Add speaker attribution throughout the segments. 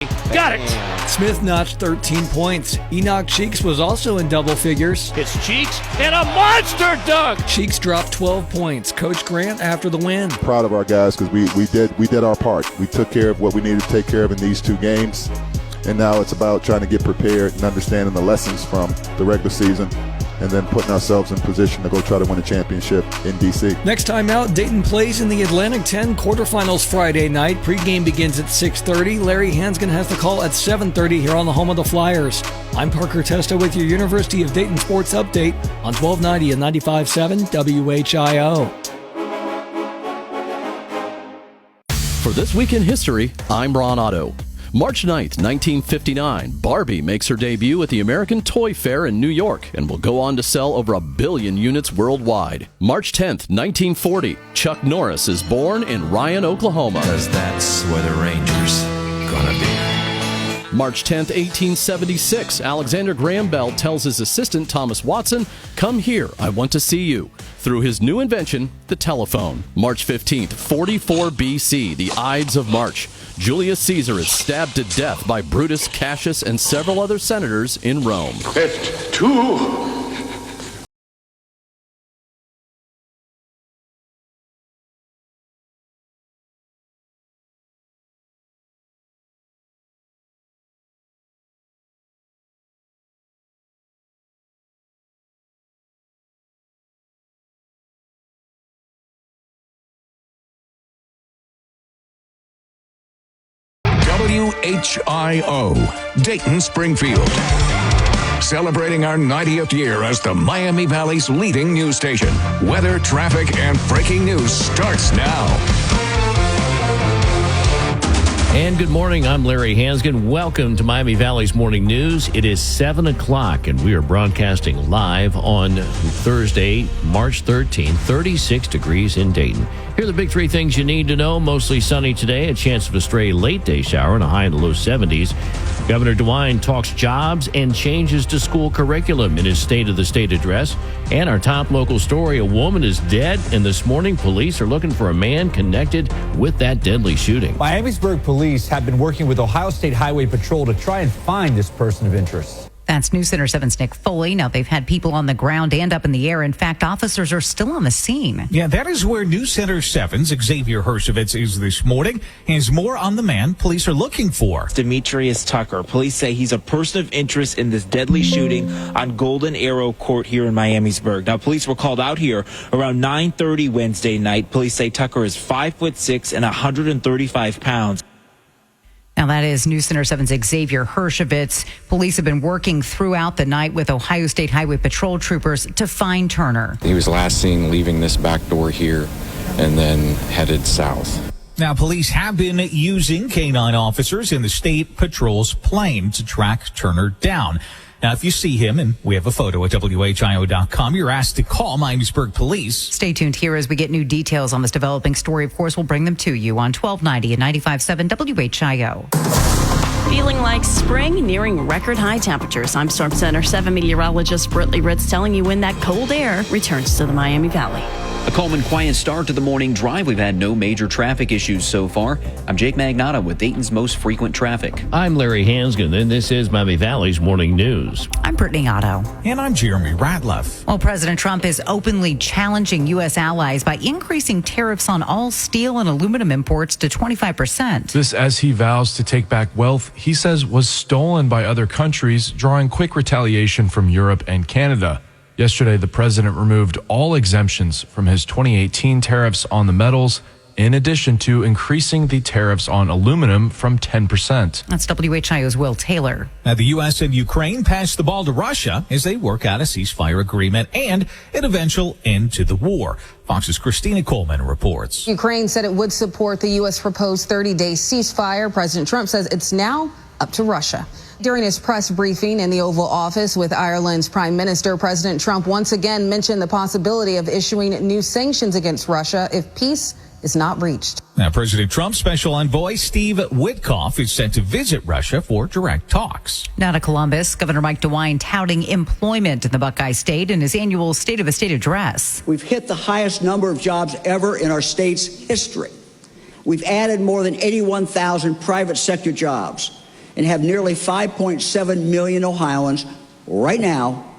Speaker 1: Got it.
Speaker 2: Smith notched 13 points. Enoch Cheeks was also in double figures.
Speaker 1: It's Cheeks and a monster dunk.
Speaker 2: Cheeks dropped 12 points. Coach Grant after the win.
Speaker 3: Proud of our guys because we did our part. We took care of what we needed to take care of in these two games. And now it's about trying to get prepared and understanding the lessons from the regular season and then putting ourselves in position to go try to win a championship in D.C.
Speaker 2: Next time out, Dayton plays in the Atlantic 10 quarterfinals Friday night. Pregame begins at 6:30. Larry Hansgen has the call at 7:30 here on the home of the Flyers. I'm Parker Testa with your University of Dayton Sports Update on 1290 and 95.7 WHIO.
Speaker 4: For This Week in History, I'm Ron Otto. March 9th, 1959, Barbie makes her debut at the American Toy Fair in New York and will go on to sell over 1 billion units worldwide. March 10th, 1940, Chuck Norris is born in Ryan, Oklahoma.
Speaker 5: Because that's where the Rangers gonna be.
Speaker 4: March 10th, 1876, Alexander Graham Bell tells his assistant Thomas Watson, "Come here, I want to see you," through his new invention, the telephone. March 15th, 44 BC, the Ides of March. Julius Caesar is stabbed to death by Brutus, Cassius, and several other senators in Rome.
Speaker 6: At 2.
Speaker 7: WHIO, Dayton, Springfield. Celebrating our 90th year as the Miami Valley's leading news station. Weather, traffic, and breaking news starts now.
Speaker 1: And good morning, I'm Larry Hansgen. Welcome to Miami Valley's Morning News. It is 7 o'clock, and we are broadcasting live on Thursday, March 13th, 36 degrees in Dayton. Here are the big three things you need to know. Mostly sunny today, a chance of a stray late-day shower and a high in the low 70s. Governor DeWine talks jobs and changes to school curriculum in his State of the State address. And our top local story, a woman is dead, and this morning police are looking for a man connected with that deadly shooting.
Speaker 8: Miamisburg police have been working with Ohio State Highway Patrol to try and find this person of interest.
Speaker 9: That's News Center 7's Nick Foley. Now, they've had people on the ground and up in the air. In fact, officers are still on the scene.
Speaker 10: Yeah, that is where News Center 7's Xavier Hershovitz is this morning. Has more on the man police are looking for.
Speaker 11: Demetrius Tucker. Police say he's a person of interest in this deadly shooting on Golden Arrow Court here in Miamisburg. Now, police were called out here around 9:30 Wednesday night. Police say Tucker is 5'6" and 135 pounds.
Speaker 9: Now, that is News Center 7's Xavier Hershovitz. Police have been working throughout the night with Ohio State Highway Patrol troopers to find Turner.
Speaker 12: He was last seen leaving this back door here and then headed south.
Speaker 10: Now, police have been using K-9 officers in the State Patrol's plane to track Turner down. Now, if you see him, and we have a photo at WHIO.com, you're asked to call Miamisburg Police.
Speaker 9: Stay tuned here as we get new details on this developing story. Of course, we'll bring them to you on 1290 and 95.7 WHIO.
Speaker 13: Feeling like spring, nearing record high temperatures. I'm Storm Center 7 meteorologist Britley Ritz telling you when that cold air returns to the Miami Valley.
Speaker 14: A calm and quiet start to the morning drive. We've had no major traffic issues so far. I'm Jake Magnotta with Dayton's most frequent traffic.
Speaker 1: I'm Larry Hansgen, and this is Miami Valley's Morning News.
Speaker 9: I'm Brittany Otto.
Speaker 10: And I'm Jeremy Ratliff.
Speaker 9: Well, President Trump is openly challenging U.S. allies by increasing tariffs on all steel and aluminum imports to 25%.
Speaker 15: This as he vows to take back wealth he says was stolen by other countries, drawing quick retaliation from Europe and Canada. Yesterday, the president removed all exemptions from his 2018 tariffs on the metals, in addition to increasing the tariffs on aluminum from 10%.
Speaker 9: That's WHIO's Will Taylor.
Speaker 10: Now, the U.S. and Ukraine passed the ball to Russia as they work out a ceasefire agreement and an eventual end to the war. Fox's Christina Coleman reports.
Speaker 16: Ukraine said it would support the U.S. proposed 30-day ceasefire. President Trump says it's now up to Russia. During his press briefing in the Oval Office with Ireland's Prime Minister, President Trump once again mentioned the possibility of issuing new sanctions against Russia if peace is not reached.
Speaker 10: Now, President Trump's special envoy, Steve Witkoff, is set to visit Russia for direct talks.
Speaker 9: Now to Columbus, Governor Mike DeWine touting employment in the Buckeye State in his annual State of a State address.
Speaker 17: We've hit the highest number of jobs ever in our state's history. We've added more than 81,000 private sector jobs. and have nearly 5.7 million Ohioans right now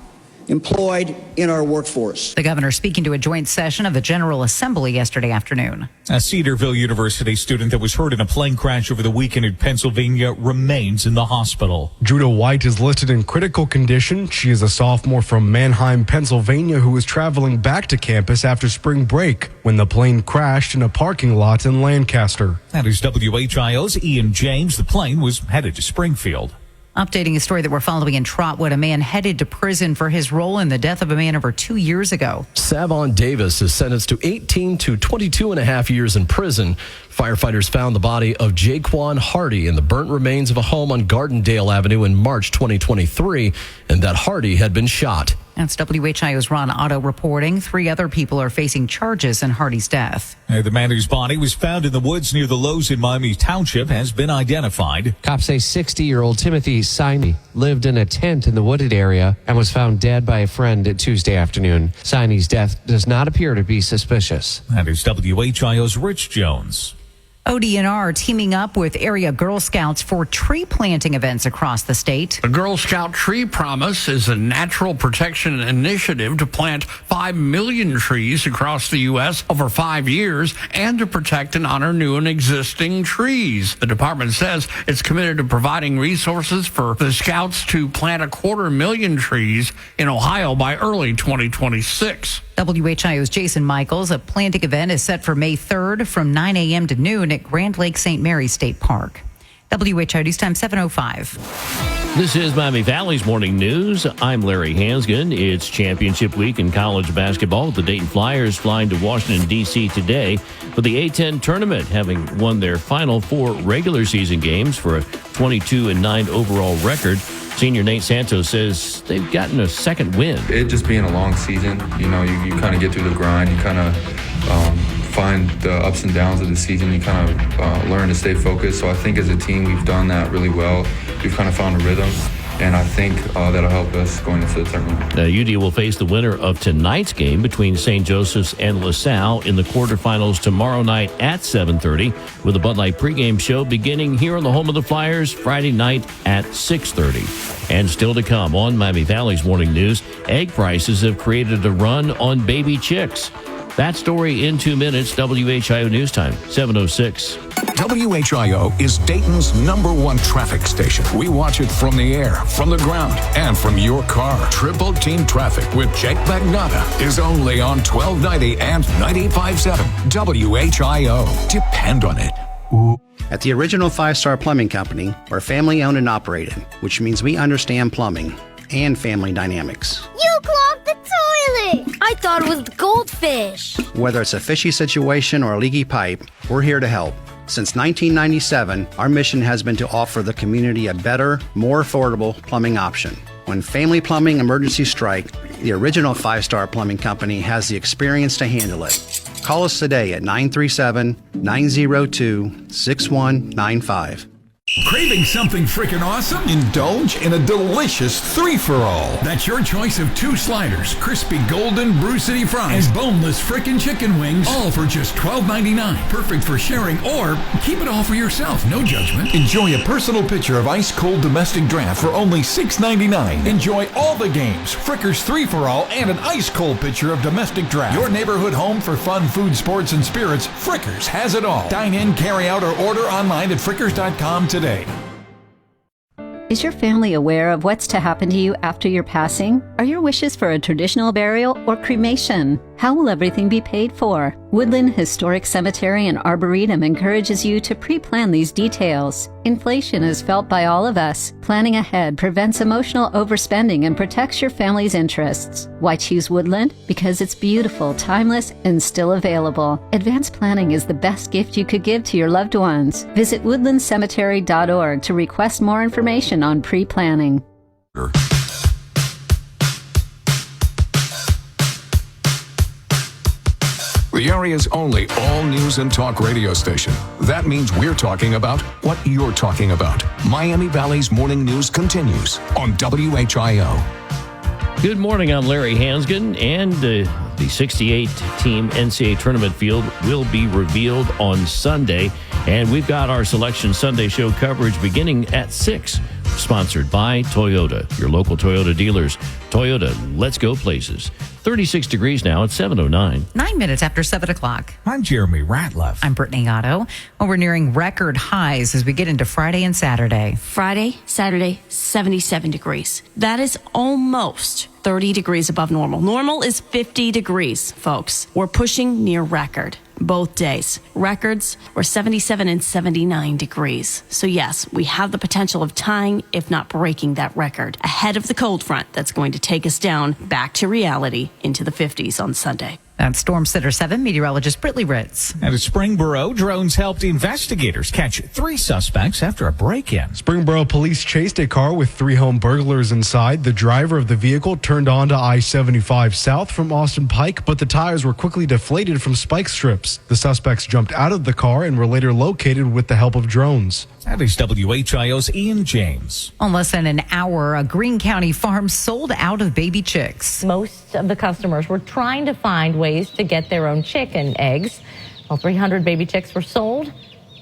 Speaker 17: employed in our workforce.
Speaker 9: The governor speaking to a joint session of the General Assembly yesterday afternoon.
Speaker 10: A Cedarville University student that was hurt in a plane crash over the weekend in Pennsylvania remains in the hospital.
Speaker 18: Judah White is listed in critical condition. She is a sophomore from Manheim, Pennsylvania, who was traveling back to campus after spring break when the plane crashed in a parking lot in Lancaster.
Speaker 10: That is WHIO's Ian James. The plane was headed to Springfield.
Speaker 9: Updating a story that we're following in Trotwood, a man headed to prison for his role in the death of a man over 2 years ago.
Speaker 4: Savon Davis is sentenced to 18 to 22 and a half years in prison. Firefighters found the body of Jaquan Hardy in the burnt remains of a home on Gardendale Avenue in March 2023, and that Hardy had been shot.
Speaker 9: That's WHIO's Ron Otto reporting. 3 other people are facing charges in Hardy's death.
Speaker 10: The man whose body was found in the woods near the Lowe's in Miami Township has been identified.
Speaker 19: Cops say 60-year-old Timothy Siney lived in a tent in the wooded area and was found dead by a friend Tuesday afternoon. Siney's death does not appear to be suspicious.
Speaker 10: That is WHIO's Rich Jones.
Speaker 9: ODNR teaming up with area Girl Scouts for tree planting events across the state.
Speaker 20: The Girl Scout Tree Promise is a natural protection initiative to plant 5 million trees across the U.S. over 5 years and to protect and honor new and existing trees. The department says it's committed to providing resources for the Scouts to plant 250,000 trees in Ohio by early 2026.
Speaker 9: WHIO's Jason Michaels. A planting event is set for May 3rd from 9 a.m. to noon at Grand Lake St. Mary State Park. WHIO News Time 7:05.
Speaker 1: This is Miami Valley's Morning News. I'm Larry Hansgen. It's championship week in college basketball. The Dayton Flyers flying to Washington, D.C. today for the A-10 tournament, having won their final 4 regular season games for a 22-9 overall record. Senior Nate Santos says they've gotten a second win.
Speaker 12: It just being a long season, you kind of get through the grind. You kind of find the ups and downs of the season. You kind of learn to stay focused. So I think as a team, we've done that really well. We've kind of found a rhythm, and I think that'll help us going into the tournament.
Speaker 1: UD will face the winner of tonight's game between St. Joseph's and LaSalle in the quarterfinals tomorrow night at 7:30, with a Bud Light pregame show beginning here on the home of the Flyers Friday night at 6:30. And still to come on Miami Valley's Morning News, egg prices have created a run on baby chicks. That story in 2 minutes. WHIO News Time, 7:06.
Speaker 7: WHIO is Dayton's #1 traffic station. We watch it from the air, from the ground, and from your car. Triple Team Traffic with Jake Magnotta is only on 1290 and 95.7 WHIO. Depend on it.
Speaker 21: At the original 5-Star Plumbing Company, we're family owned and operated, which means we understand plumbing and family dynamics.
Speaker 22: You clogged the toilet! I thought it was the goldfish.
Speaker 21: Whether it's a fishy situation or a leaky pipe, we're here to help. Since 1997, our mission has been to offer the community a better, more affordable plumbing option. When family plumbing emergencies strike, the original 5-Star Plumbing Company has the experience to handle it. Call us today at 937-902-6195.
Speaker 23: Craving something freaking awesome? Indulge in a delicious 3-for-all. That's your choice of 2 sliders, crispy golden Brew City fries, and boneless frickin' chicken wings, all for just $12.99. Perfect for sharing or keep it all for yourself, no judgment. Enjoy a personal pitcher of ice-cold domestic draft for only $6.99. Enjoy all the games, Frickers 3-for-all, and an ice-cold pitcher of domestic draft. Your neighborhood home for fun, food, sports, and spirits, Frickers has it all. Dine in, carry out, or order online at frickers.com today.
Speaker 24: Is your family aware of what's to happen to you after your passing? Are your wishes for a traditional burial or cremation? How will everything be paid for? Woodland Historic Cemetery and Arboretum encourages you to pre-plan these details. Inflation is felt by all of us. Planning ahead prevents emotional overspending and protects your family's interests. Why choose Woodland? Because it's beautiful, timeless, and still available. Advanced planning is the best gift you could give to your loved ones. Visit woodlandcemetery.org to request more information on pre-planning.
Speaker 7: The area's only all-news and talk radio station. That means we're talking about what you're talking about. Miami Valley's Morning News continues on WHIO.
Speaker 1: Good morning, I'm Larry Hansgen, and the 68-team NCAA tournament field will be revealed on Sunday. And we've got our Selection Sunday show coverage beginning at 6. Sponsored by Toyota, your local Toyota dealers. Toyota, let's go places. 36 degrees now at 7:09.
Speaker 9: 9 minutes after 7 o'clock.
Speaker 10: I'm Jeremy Ratliff.
Speaker 9: I'm Brittany Otto. Well, we're nearing record highs as we get into Friday and Saturday.
Speaker 13: Friday, Saturday, 77 degrees. That is almost 30 degrees above normal. Normal is 50 degrees, folks. We're pushing near record. Both days. Records were 77 and 79 degrees. So yes, we have the potential of tying, if not breaking that record, ahead of the cold front that's going to take us down back to reality into the 50s on Sunday.
Speaker 9: That's Storm Center 7 meteorologist Brittany Ritz.
Speaker 10: At Springboro, drones helped investigators catch 3 suspects after a break-in.
Speaker 18: Springboro police chased a car with 3 home burglars inside. The driver of the vehicle turned onto I-75 south from Austin Pike, but the tires were quickly deflated from spike strips. The suspects jumped out of the car and were later located with the help of drones.
Speaker 10: That is WHIO's Ian James.
Speaker 9: On less than an hour, a Greene County farm sold out of baby chicks.
Speaker 2: Most of the customers were trying to find ways to get their own chicken eggs. Well, 300 baby chicks were sold.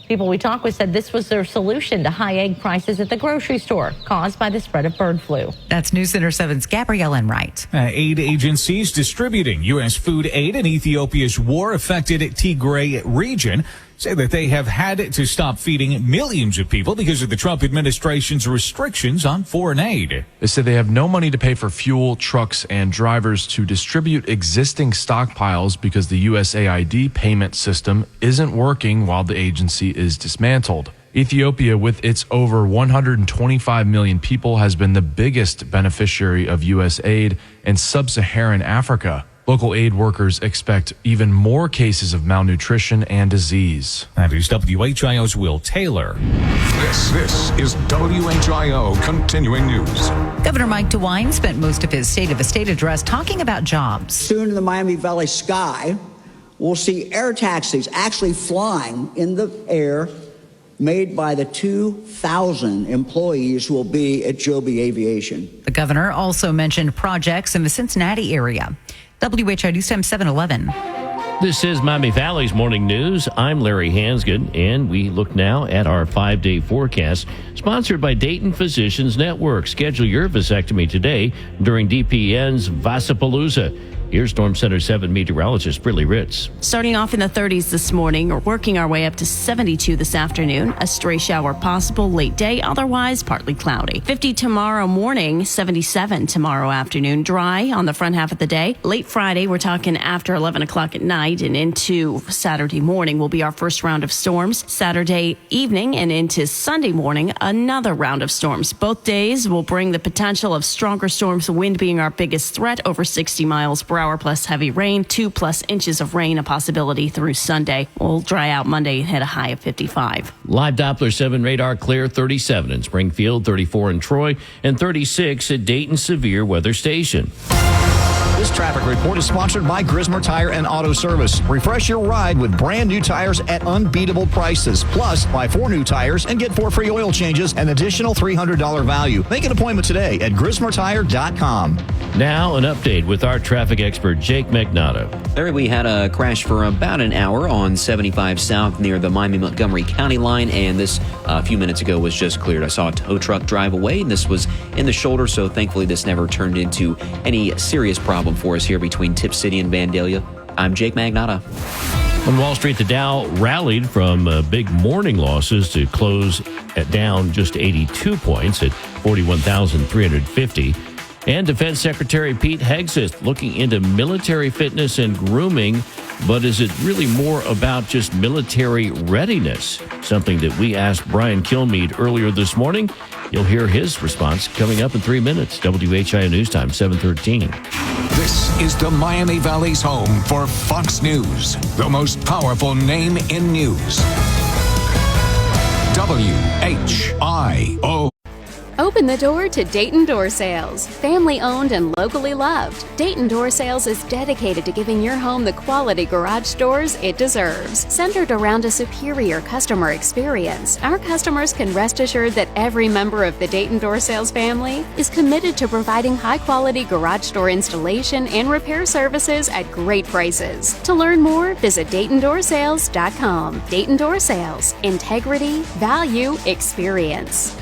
Speaker 2: People we talked with said this was their solution to high egg prices at the grocery store caused by the spread of bird flu.
Speaker 9: That's News Center 7's Gabrielle Enright.
Speaker 10: Aid agencies distributing U.S. food aid in Ethiopia's war-affected Tigray region say that they have had to stop feeding millions of people because of the Trump administration's restrictions on foreign aid.
Speaker 15: They say they have no money to pay for fuel, trucks, and drivers to distribute existing stockpiles because the USAID payment system isn't working while the agency is dismantled. Ethiopia, with its over 125 million people, has been the biggest beneficiary of U.S. aid in sub-Saharan Africa. Local aid workers expect even more cases of malnutrition and disease.
Speaker 10: That is WHIO's Will Taylor.
Speaker 7: This is WHIO Continuing News.
Speaker 9: Governor Mike DeWine spent most of his State of the State address talking about jobs.
Speaker 17: Soon in the Miami Valley sky, we'll see air taxis actually flying in the air made by the 2,000 employees who will be at Joby Aviation.
Speaker 9: The governor also mentioned projects in the Cincinnati area. WHIO News Time 7:11.
Speaker 1: This is Miami Valley's Morning News. I'm Larry Hansgen, and we look now at our 5-day forecast, sponsored by Dayton Physicians Network. Schedule your vasectomy today during DPN's Vasapalooza. Here's Storm Center 7 meteorologist Brittany Ritz.
Speaker 13: Starting off in the 30s this morning, or working our way up to 72 this afternoon. A stray shower possible late day, otherwise partly cloudy. 50 tomorrow morning, 77 tomorrow afternoon. Dry on the front half of the day. Late Friday, we're talking after 11 o'clock at night and into Saturday morning will be our first round of storms. Saturday evening and into Sunday morning, another round of storms. Both days will bring the potential of stronger storms, wind being our biggest threat, over 60 miles per hour plus heavy rain, 2+ inches of rain, a possibility through Sunday. We'll dry out Monday and hit a high of 55.
Speaker 1: Live Doppler 7 radar clear, 37 in Springfield, 34 in Troy, and 36 at Dayton Severe Weather Station.
Speaker 3: This traffic report is sponsored by Grismer Tire and Auto Service. Refresh your ride with brand new tires at unbeatable prices. Plus, buy 4 new tires and get 4 free oil changes, an additional $300 value. Make an appointment today at GrismerTire.com.
Speaker 1: Now, an update with our traffic expert, Jake Magnotta.
Speaker 14: Larry, we had a crash for about an hour on 75 South near the Miami-Montgomery County line, and this a few minutes ago was just cleared. I saw a tow truck drive away, and this was in the shoulder, so thankfully this never turned into any serious problem for us here between Tip City and Vandalia. I'm Jake Magnotta.
Speaker 1: On Wall Street, the Dow rallied from big morning losses to close at down just 82 points at 41,350. And Defense Secretary Pete Hegseth looking into military fitness and grooming, but is it really more about just military readiness? Something that we asked Brian Kilmeade earlier this morning. You'll hear his response coming up in 3 minutes. WHIO News Time, 7:13.
Speaker 7: This is the Miami Valley's home for Fox News, the most powerful name in news. WHIO.
Speaker 5: Open the door to Dayton Door Sales. Family owned and locally loved, Dayton Door Sales is dedicated to giving your home the quality garage doors it deserves. Centered around a superior customer experience, our customers can rest assured that every member of the Dayton Door Sales family is committed to providing high-quality garage door installation and repair services at great prices. To learn more, visit DaytonDoorSales.com. Dayton Door Sales. Integrity, value, experience.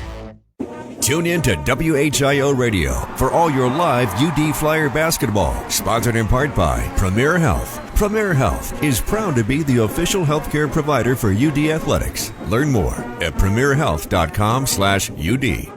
Speaker 6: Tune in to WHIO Radio for all your live UD Flyer basketball, sponsored in part by Premier Health. Premier Health is proud to be the official healthcare provider for UD Athletics. Learn more at premierhealth.com/UD.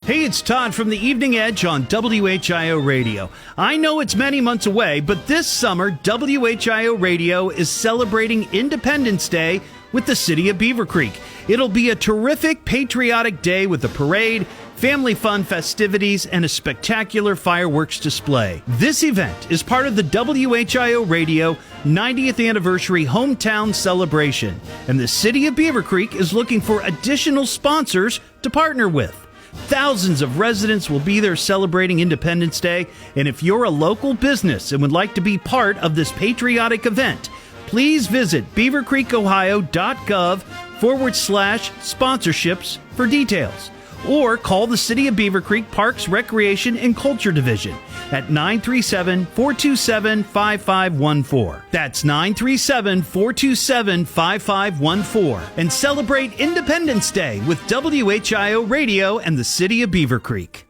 Speaker 8: Hey, it's Todd from the Evening Edge on WHIO Radio. I know it's many months away, but this summer, WHIO Radio is celebrating Independence Day with the city of Beaver Creek. It'll be a terrific patriotic day with a parade, family fun festivities, and a spectacular fireworks display. This event is part of the WHIO Radio 90th Anniversary Hometown Celebration, and the city of Beaver Creek is looking for additional sponsors to partner with. Thousands of residents will be there celebrating Independence Day, and if you're a local business and would like to be part of this patriotic event, please visit beavercreekohio.gov/sponsorships for details, or call the City of Beaver Creek Parks, Recreation, and Culture Division at 937-427-5514. That's 937-427-5514. And celebrate Independence Day with WHIO Radio and the City of Beaver Creek.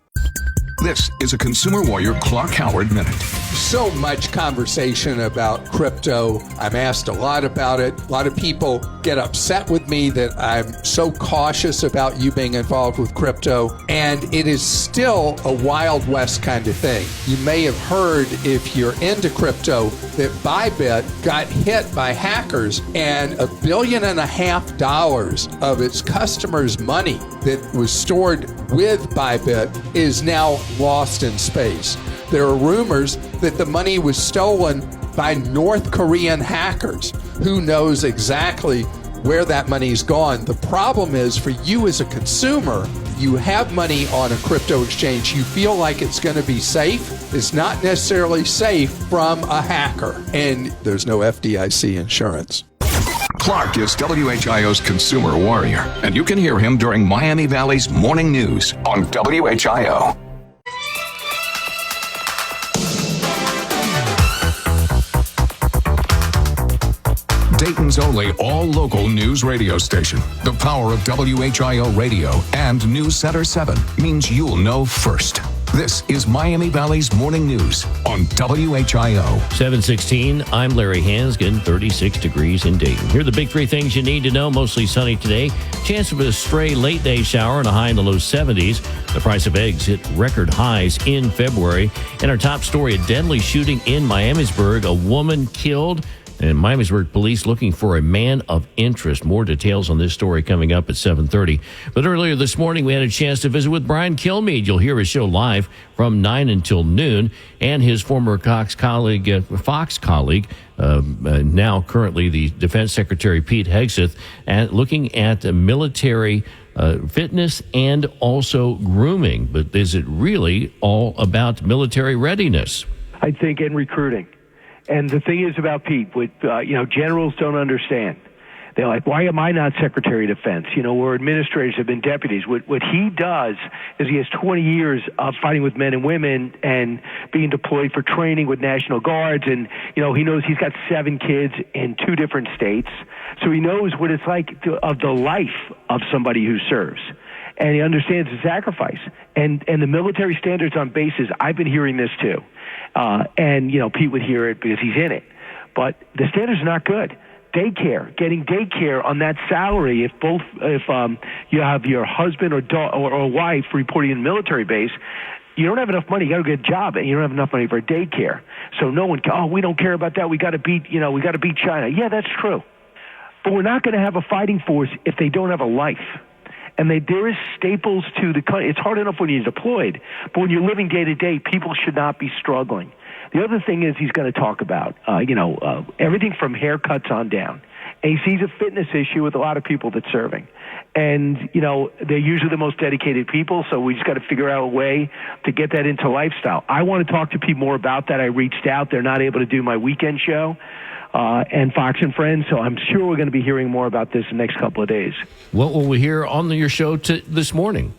Speaker 7: This is a Consumer Warrior Clark Howard Minute.
Speaker 11: So much conversation about crypto. I'm asked a lot about it. A lot of people get upset with me that I'm so cautious about you being involved with crypto. And it is still a Wild West kind of thing. You may have heard, if you're into crypto, that Bybit got hit by hackers and $1.5 billion of its customers' money that was stored with Bybit is now lost in space. There are rumors that the money was stolen by North Korean hackers. Who knows exactly where that money's gone? The problem is, for you as a consumer, you have money on a crypto exchange, you feel like it's going to be safe. It's not necessarily safe from a hacker, and there's no FDIC insurance.
Speaker 7: Clark is WHIO's Consumer Warrior, and you can hear him during Miami Valley's Morning News on WHIO. Dayton's only all-local news radio station. The power of WHIO Radio and News Center 7 means you'll know first. This is Miami Valley's Morning News on WHIO.
Speaker 1: 716, I'm Larry Hansgen, 36 degrees in Dayton. Here are the big three things you need to know. Mostly sunny today. Chance of a stray late day shower and a high in the low 70s. The price of eggs hit record highs in February. And our top story, a deadly shooting in Miamisburg. A woman killed. And Miamisburg police looking for a man of interest. More details on this story coming up at 7:30. But earlier this morning, we had a chance to visit with Brian Kilmeade. You'll hear his show live from 9 until noon. And his former Fox colleague, now currently the Defense Secretary Pete Hegseth, looking at military fitness and also grooming. But is it really all about military readiness?
Speaker 25: I think in recruiting. And the thing is about Pete, generals don't understand. They're like, why am I not Secretary of Defense? Where administrators have been deputies. What he does is he has 20 years of fighting with men and women and being deployed for training with National Guards. And, he knows he's got 7 kids in 2 different states. So he knows what it's like of the life of somebody who serves. And he understands the sacrifice. And the military standards on bases, I've been hearing this too. Pete would hear it because he's in it. But the standards are not good. Getting daycare on that salary, if you have your husband or wife reporting in a military base, you don't have enough money. You got to get a job, and you don't have enough money for daycare. So no one, we don't care about that. We got to beat China. Yeah, that's true. But we're not going to have a fighting force if they don't have a life. And there is staples to the country. It's hard enough when you're deployed, but when you're living day to day, people should not be struggling. The other thing is he's going to talk about, everything from haircuts on down. And he sees a fitness issue with a lot of people that's serving. And, they're usually the most dedicated people, so we just got to figure out a way to get that into lifestyle. I want to talk to people more about that. I reached out. They're not able to do my weekend show and Fox and Friends, so I'm sure we're going to be hearing more about this in the next couple of days.
Speaker 1: What will we hear on your show this morning?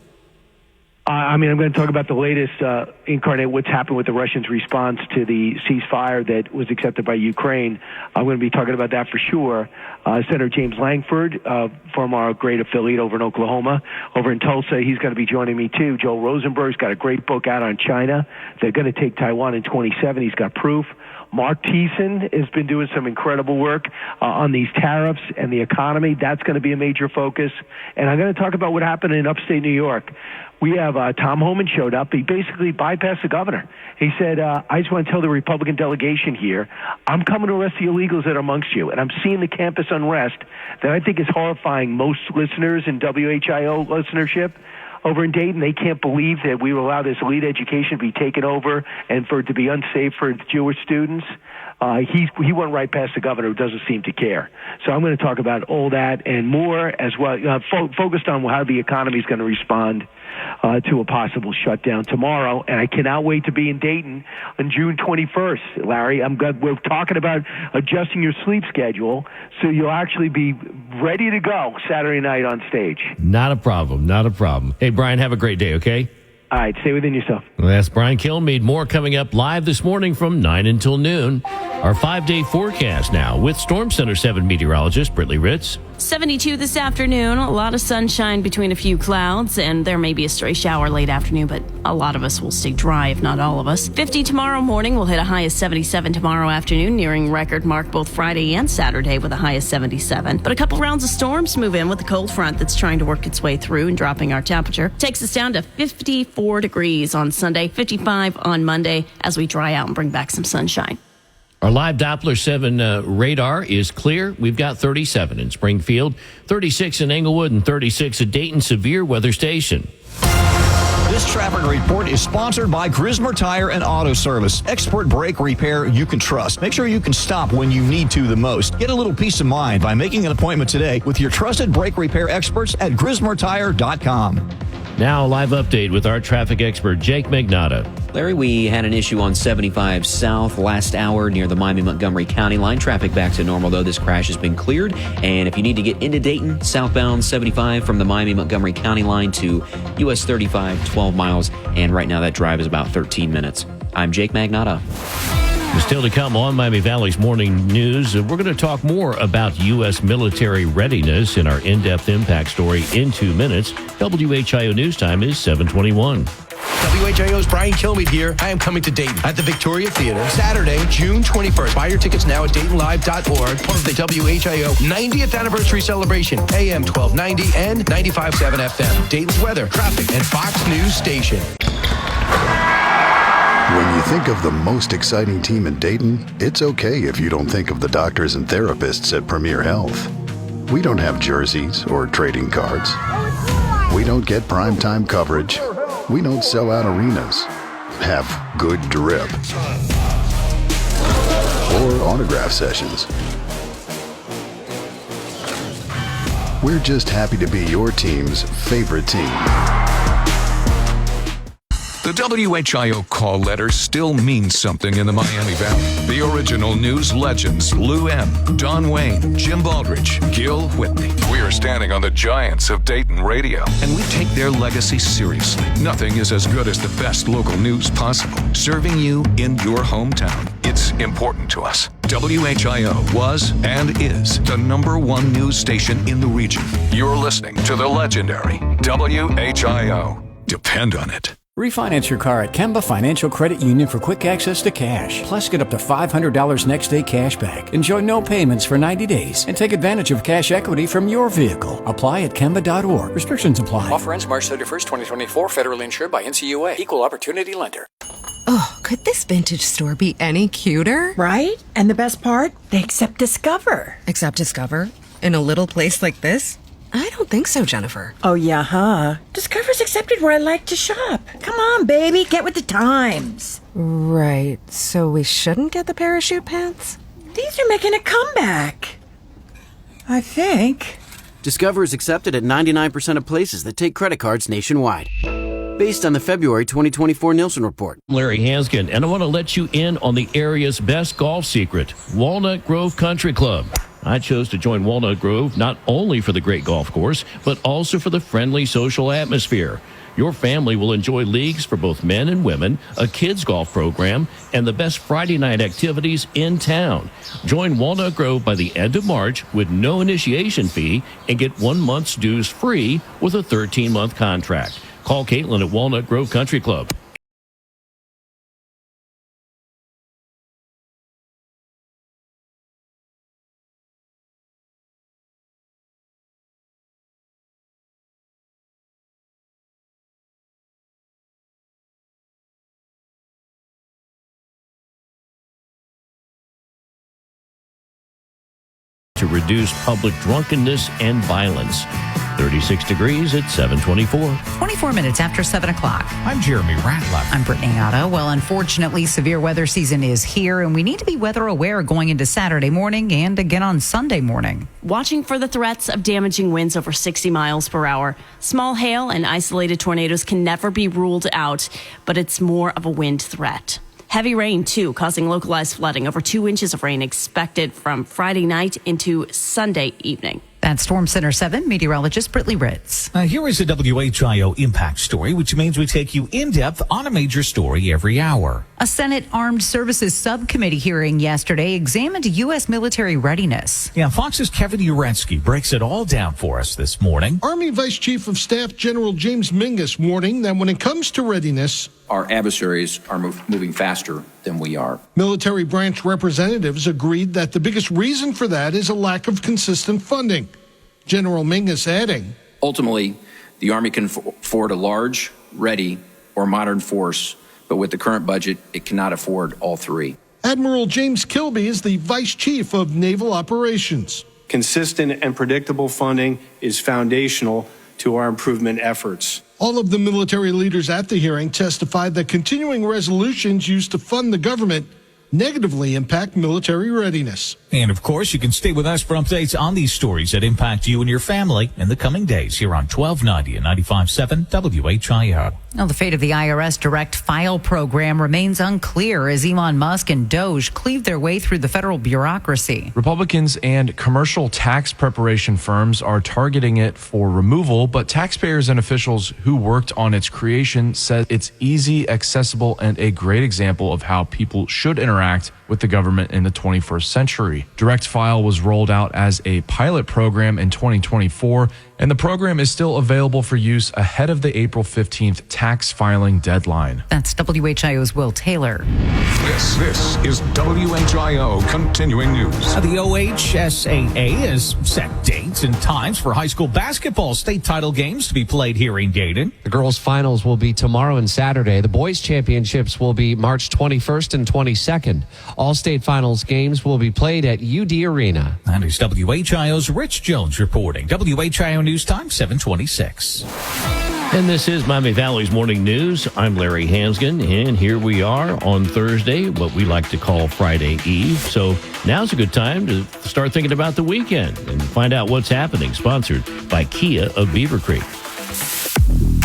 Speaker 25: I'm going to talk about the latest incarnate, what's happened with the Russians' response to the ceasefire that was accepted by Ukraine. I'm going to be talking about that for sure. Senator James Langford, from our great affiliate over in Oklahoma, over in Tulsa, he's going to be joining me too. Joel Rosenberg's got a great book out on China. They're going to take Taiwan in 27. He's got proof. Mark Thiessen has been doing some incredible work on these tariffs and the economy. That's going to be a major focus. And I'm going to talk about what happened in upstate New York. We have Tom Homan showed up. He basically bypassed the governor. He said, I just want to tell the Republican delegation here, I'm coming to arrest the illegals that are amongst you. And I'm seeing the campus unrest that I think is horrifying most listeners in WHIO listenership. Over in Dayton, they can't believe that we will allow this elite education to be taken over and for it to be unsafe for Jewish students. He went right past the governor, who doesn't seem to care. So I'm going to talk about all that and more as well, focused on how the economy is going to respond to a possible shutdown tomorrow. And I cannot wait to be in Dayton on June 21st, Larry. We're talking about adjusting your sleep schedule so you'll actually be ready to go Saturday night on stage.
Speaker 1: Not a problem. Not a problem. Hey, Brian, have a great day, okay?
Speaker 25: All right, stay within yourself.
Speaker 1: Well, that's Brian Kilmeade. More coming up live this morning from 9 until noon. Our 5-day forecast now with Storm Center 7 meteorologist Brittany Ritz.
Speaker 13: 72 this afternoon, a lot of sunshine between a few clouds, and there may be a stray shower late afternoon, but a lot of us will stay dry, if not all of us. 50 tomorrow morning, we'll hit a high of 77 tomorrow afternoon, nearing record mark both Friday and Saturday with a high of 77. But a couple rounds of storms move in with the cold front that's trying to work its way through and dropping our temperature. Takes us down to 54 degrees on Sunday, 55 on Monday as we dry out and bring back some sunshine.
Speaker 1: Our live Doppler 7 radar is clear. We've got 37 in Springfield, 36 in Englewood, and 36 at Dayton Severe Weather Station.
Speaker 3: This traffic report is sponsored by Grismer Tire and Auto Service. Expert brake repair you can trust. Make sure you can stop when you need to the most. Get a little peace of mind by making an appointment today with your trusted brake repair experts at GrismerTire.com.
Speaker 1: Now, a live update with our traffic expert, Jake Magnotta.
Speaker 14: Larry, we had an issue on 75 South last hour near the Miami-Montgomery County line. Traffic back to normal, though. This crash has been cleared. And if you need to get into Dayton, southbound 75 from the Miami-Montgomery County line to US 35, 12 miles. And right now that drive is about 13 minutes. I'm Jake Magnotta.
Speaker 1: Still to come on Miami Valley's Morning News, we're going to talk more about U.S. military readiness in our in-depth impact story in 2 minutes. WHIO News Time is 7:21.
Speaker 4: WHIO's Brian Kilmeade here. I am coming to Dayton at the Victoria Theater Saturday, June 21st. Buy your tickets now at DaytonLive.org. Part of the WHIO 90th anniversary celebration. AM 1290 and 95.7 FM. Dayton's weather, traffic, and Fox News station.
Speaker 12: When you think of the most exciting team in Dayton, it's okay if you don't think of the doctors and therapists at Premier Health. We don't have jerseys or trading cards. We don't get primetime coverage. We don't sell out arenas, have good drip, or autograph sessions. We're just happy to be your team's favorite team.
Speaker 7: The WHIO call letter still means something in the Miami Valley. The original news legends, Lou M., Don Wayne, Jim Baldridge, Gil Whitney. We are standing on the giants of Dayton radio, and we take their legacy seriously. Nothing is as good as the best local news possible. Serving you in your hometown. It's important to us. WHIO was and is the #1 news station in the region. You're listening to the legendary WHIO. Depend on it.
Speaker 16: Refinance your car at Kemba Financial Credit Union for quick access to cash. Plus, get up to $500 next day cash back. Enjoy no payments for 90 days and take advantage of cash equity from your vehicle. Apply at Kemba.org. Restrictions apply.
Speaker 19: Offer ends March 31st, 2024. Federally insured by NCUA. Equal Opportunity Lender.
Speaker 20: Oh, could this vintage store be any cuter? Right? And the best part? They accept Discover. Accept Discover? In a little place like this? I don't think so, Jennifer. Oh, yeah, huh? Discover's accepted where I like to shop. Come on, baby, get with the times. Right, so we shouldn't get the parachute pants? These are making a comeback.
Speaker 18: I think.
Speaker 21: Discover is accepted at 99% of places that take credit cards nationwide. Based on the February 2024 Nielsen report.
Speaker 1: Larry Hanskin, and I want to let you in on the area's best golf secret, Walnut Grove Country Club. I chose to join Walnut Grove not only for the great golf course, but also for the friendly social atmosphere. Your family will enjoy leagues for both men and women, a kids golf program, and the best Friday night activities in town. Join Walnut Grove by the end of March with no initiation fee and get 1 month's dues free with a 13-month contract. Call Caitlin at Walnut Grove Country Club. To reduce public drunkenness and violence. 36 degrees at 7:24.
Speaker 9: 24 minutes after 7 o'clock.
Speaker 10: I'm Jeremy Ratliff.
Speaker 9: I'm Brittany Otto. Well, unfortunately, severe weather season is here, and we need to be weather aware going into Saturday morning and again on Sunday morning.
Speaker 13: Watching for the threats of damaging winds over 60 miles per hour. Small hail and isolated tornadoes can never be ruled out, but it's more of a wind threat. Heavy rain, too, causing localized flooding. Over 2 inches of rain expected from Friday night into Sunday evening.
Speaker 9: That's Storm Center 7 meteorologist Brittany Ritz.
Speaker 10: Here is a WHIO impact story, which means we take you in depth on a major story every hour.
Speaker 9: A Senate Armed Services Subcommittee hearing yesterday examined U.S. military readiness.
Speaker 10: Yeah, Fox's Kevin Uretsky breaks it all down for us this morning.
Speaker 22: Army Vice Chief of Staff General James Mingus warning that when it comes to readiness,
Speaker 23: our adversaries are moving faster than we are.
Speaker 22: Military branch representatives agreed that the biggest reason for that is a lack of consistent funding. General Mingus adding,
Speaker 23: ultimately, the Army can afford a large, ready, or modern force, but with the current budget, it cannot afford all three.
Speaker 22: Admiral James Kilby is the Vice Chief of Naval Operations.
Speaker 24: Consistent and predictable funding is foundational to our improvement efforts.
Speaker 22: All of the military leaders at the hearing testified that continuing resolutions used to fund the government negatively impact military readiness.
Speaker 10: And of course, you can stay with us for updates on these stories that impact you and your family in the coming days here on 1290 and 95.7 WHIO.
Speaker 9: Now, the fate of the IRS Direct File program remains unclear as Elon Musk and Doge cleave their way through the federal bureaucracy.
Speaker 15: Republicans and commercial tax preparation firms are targeting it for removal, but taxpayers and officials who worked on its creation said it's easy, accessible, and a great example of how people should interact with the government in the 21st century. Direct File was rolled out as a pilot program in 2024, and the program is still available for use ahead of the April 15th tax filing deadline.
Speaker 9: That's WHIO's Will Taylor.
Speaker 7: This is WHIO Continuing News.
Speaker 10: The OHSAA has set dates and times for high school basketball state title games to be played here in Dayton.
Speaker 26: The girls' finals will be tomorrow and Saturday. The boys' championships will be March 21st and 22nd. All state finals games will be played at UD Arena.
Speaker 10: That is WHIO's Rich Jones reporting. WHIO News Time, 726.
Speaker 1: And this is Miami Valley's Morning News. I'm Larry Hanskin, and here we are on Thursday, what we like to call Friday Eve. So now's a good time to start thinking about the weekend and find out what's happening. Sponsored by Kia of Beaver Creek.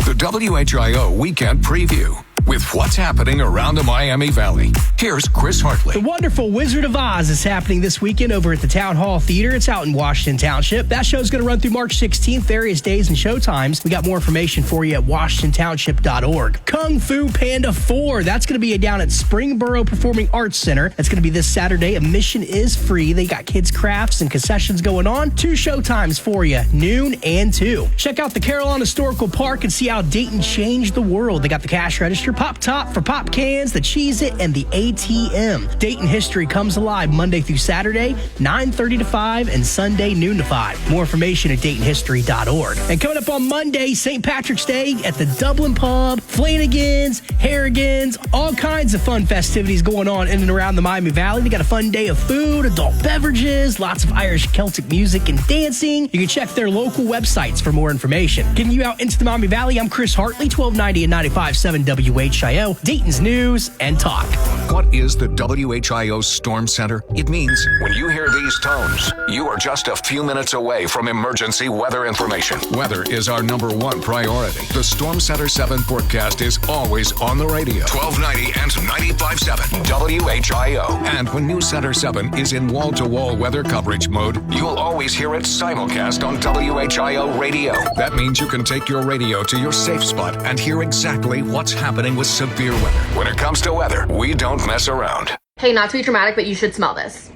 Speaker 7: The WHIO Weekend Preview with what's happening around the Miami Valley. Here's Chris Hartley.
Speaker 27: The wonderful Wizard of Oz is happening this weekend over at the Town Hall Theater. It's out in Washington Township. That show's going to run through March 16th, various days and showtimes. We got more information for you at washingtontownship.org. Kung Fu Panda 4, that's going to be down at Springboro Performing Arts Center. That's going to be this Saturday. Admission is free. They got kids' crafts and concessions going on. 2 showtimes for you, noon and 2. Check out the Carillon Historical Park and see how Dayton changed the world. They got the cash register, Pop Top for pop cans, the Cheez-It, and the ATM. Dayton history comes alive Monday through Saturday, 9:30 to 5, and Sunday, noon to 5. More information at DaytonHistory.org. And coming up on Monday, St. Patrick's Day at the Dublin Pub, Flanagan's, Harrigan's, all kinds of fun festivities going on in and around the Miami Valley. They got a fun day of food, adult beverages, lots of Irish Celtic music and dancing. You can check their local websites for more information. Getting you out into the Miami Valley, I'm Chris Hartley, 1290 and 95.7 WH. WHIO, Dayton's News and Talk.
Speaker 7: What is the WHIO Storm Center? It means when you hear these tones, you are just a few minutes away from emergency weather information. Weather is our number one priority. The Storm Center 7 forecast is always on the radio. 1290 and 95.7 WHIO. And when News Center 7 is in wall-to-wall weather coverage mode, you'll always hear it simulcast on WHIO radio. That means you can take your radio to your safe spot and hear exactly what's happening with severe weather. When it comes to weather, we don't mess around.
Speaker 2: Hey, not to be dramatic, but you should smell this.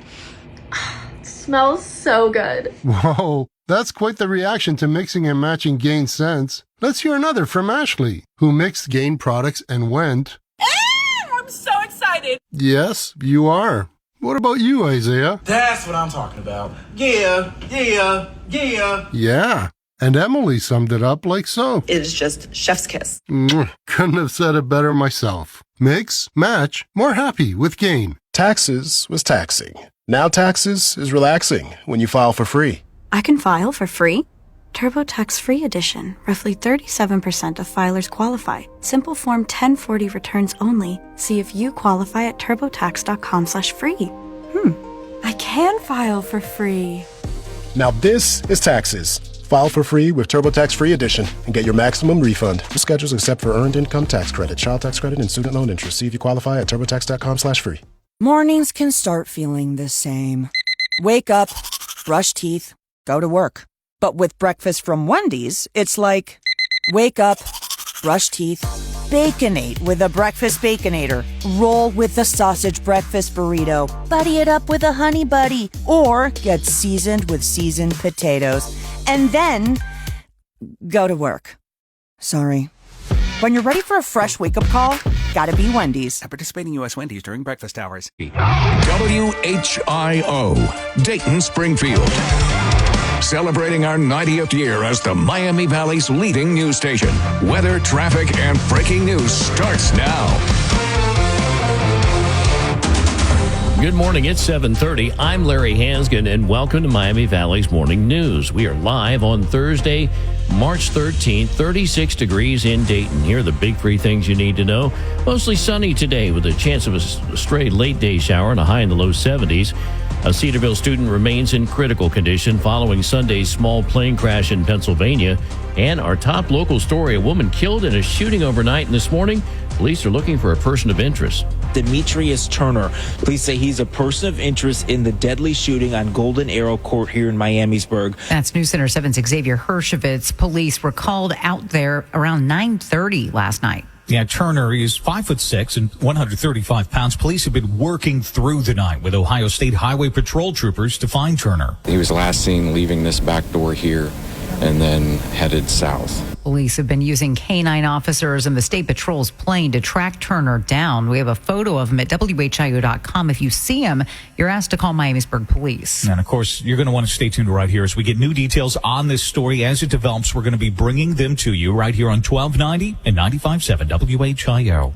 Speaker 2: It smells so good.
Speaker 5: Whoa, that's quite the reaction to mixing and matching Gain scents. Let's hear another from Ashley, who mixed Gain products and went,
Speaker 6: I'm so excited.
Speaker 5: yes, you are. What about you, Isaiah?
Speaker 8: That's what I'm talking about. Yeah.
Speaker 5: Yeah. And Emily summed it up like so.
Speaker 6: It is just chef's kiss.
Speaker 5: Couldn't have said it better myself. Mix, match, more happy with Gain.
Speaker 11: Taxes was taxing. Now taxes is relaxing when you file for free.
Speaker 17: I can file for free? TurboTax Free Edition. Roughly 37% of filers qualify. Simple Form 1040 returns only. See if you qualify at turbotax.com/free. I can file for free.
Speaker 11: Now this is taxes. File for free with TurboTax Free Edition and get your maximum refund. The schedules except for earned income tax credit, child tax credit, and student loan interest. See if you qualify at turbotax.com/free.
Speaker 18: Mornings can start feeling the same. Wake up, brush teeth, go to work. But with breakfast from Wendy's, it's like, wake up, brush teeth, Baconate with a breakfast Baconator. Roll with the sausage breakfast burrito. Buddy it up with a honey buddy. Or get seasoned with seasoned potatoes. And then go to work. Sorry. When you're ready for a fresh wake-up call, gotta be Wendy's.
Speaker 28: At participating U.S. Wendy's during breakfast hours.
Speaker 7: WHIO, Dayton, Springfield. Celebrating our 90th year as the Miami Valley's leading news station. Weather, traffic, and breaking news starts now.
Speaker 1: Good morning. It's 7:30. I'm Larry Hansgen, and welcome to Miami Valley's Morning News. We are live on Thursday, March 13th, 36 degrees in Dayton. Here are the big three things you need to know. Mostly sunny today with a chance of a stray late day shower and a high in the low 70s. A Cedarville student remains in critical condition following Sunday's small plane crash in Pennsylvania. And our top local story, a woman killed in a shooting overnight, and this morning, police are looking for a person of interest.
Speaker 29: Demetrius Turner. Police say he's a person of interest in the deadly shooting on Golden Arrow Court here in Miamisburg.
Speaker 9: That's News Center 7's Xavier Hershevitz. Police were called out there around 9:30 last night.
Speaker 10: Yeah, Turner is 5'6" and 135 pounds. Police have been working through the night with Ohio State Highway Patrol troopers to find Turner.
Speaker 30: He was last seen leaving this back door here and then headed south.
Speaker 9: Police have been using K-9 officers and the State Patrol's plane to track Turner down. We have a photo of him at WHIO.com. If you see him, you're asked to call Miamisburg Police.
Speaker 10: And, of course, you're going to want to stay tuned right here as we get new details on this story. As it develops, we're going to be bringing them to you right here on 1290 and 95.7 WHIO.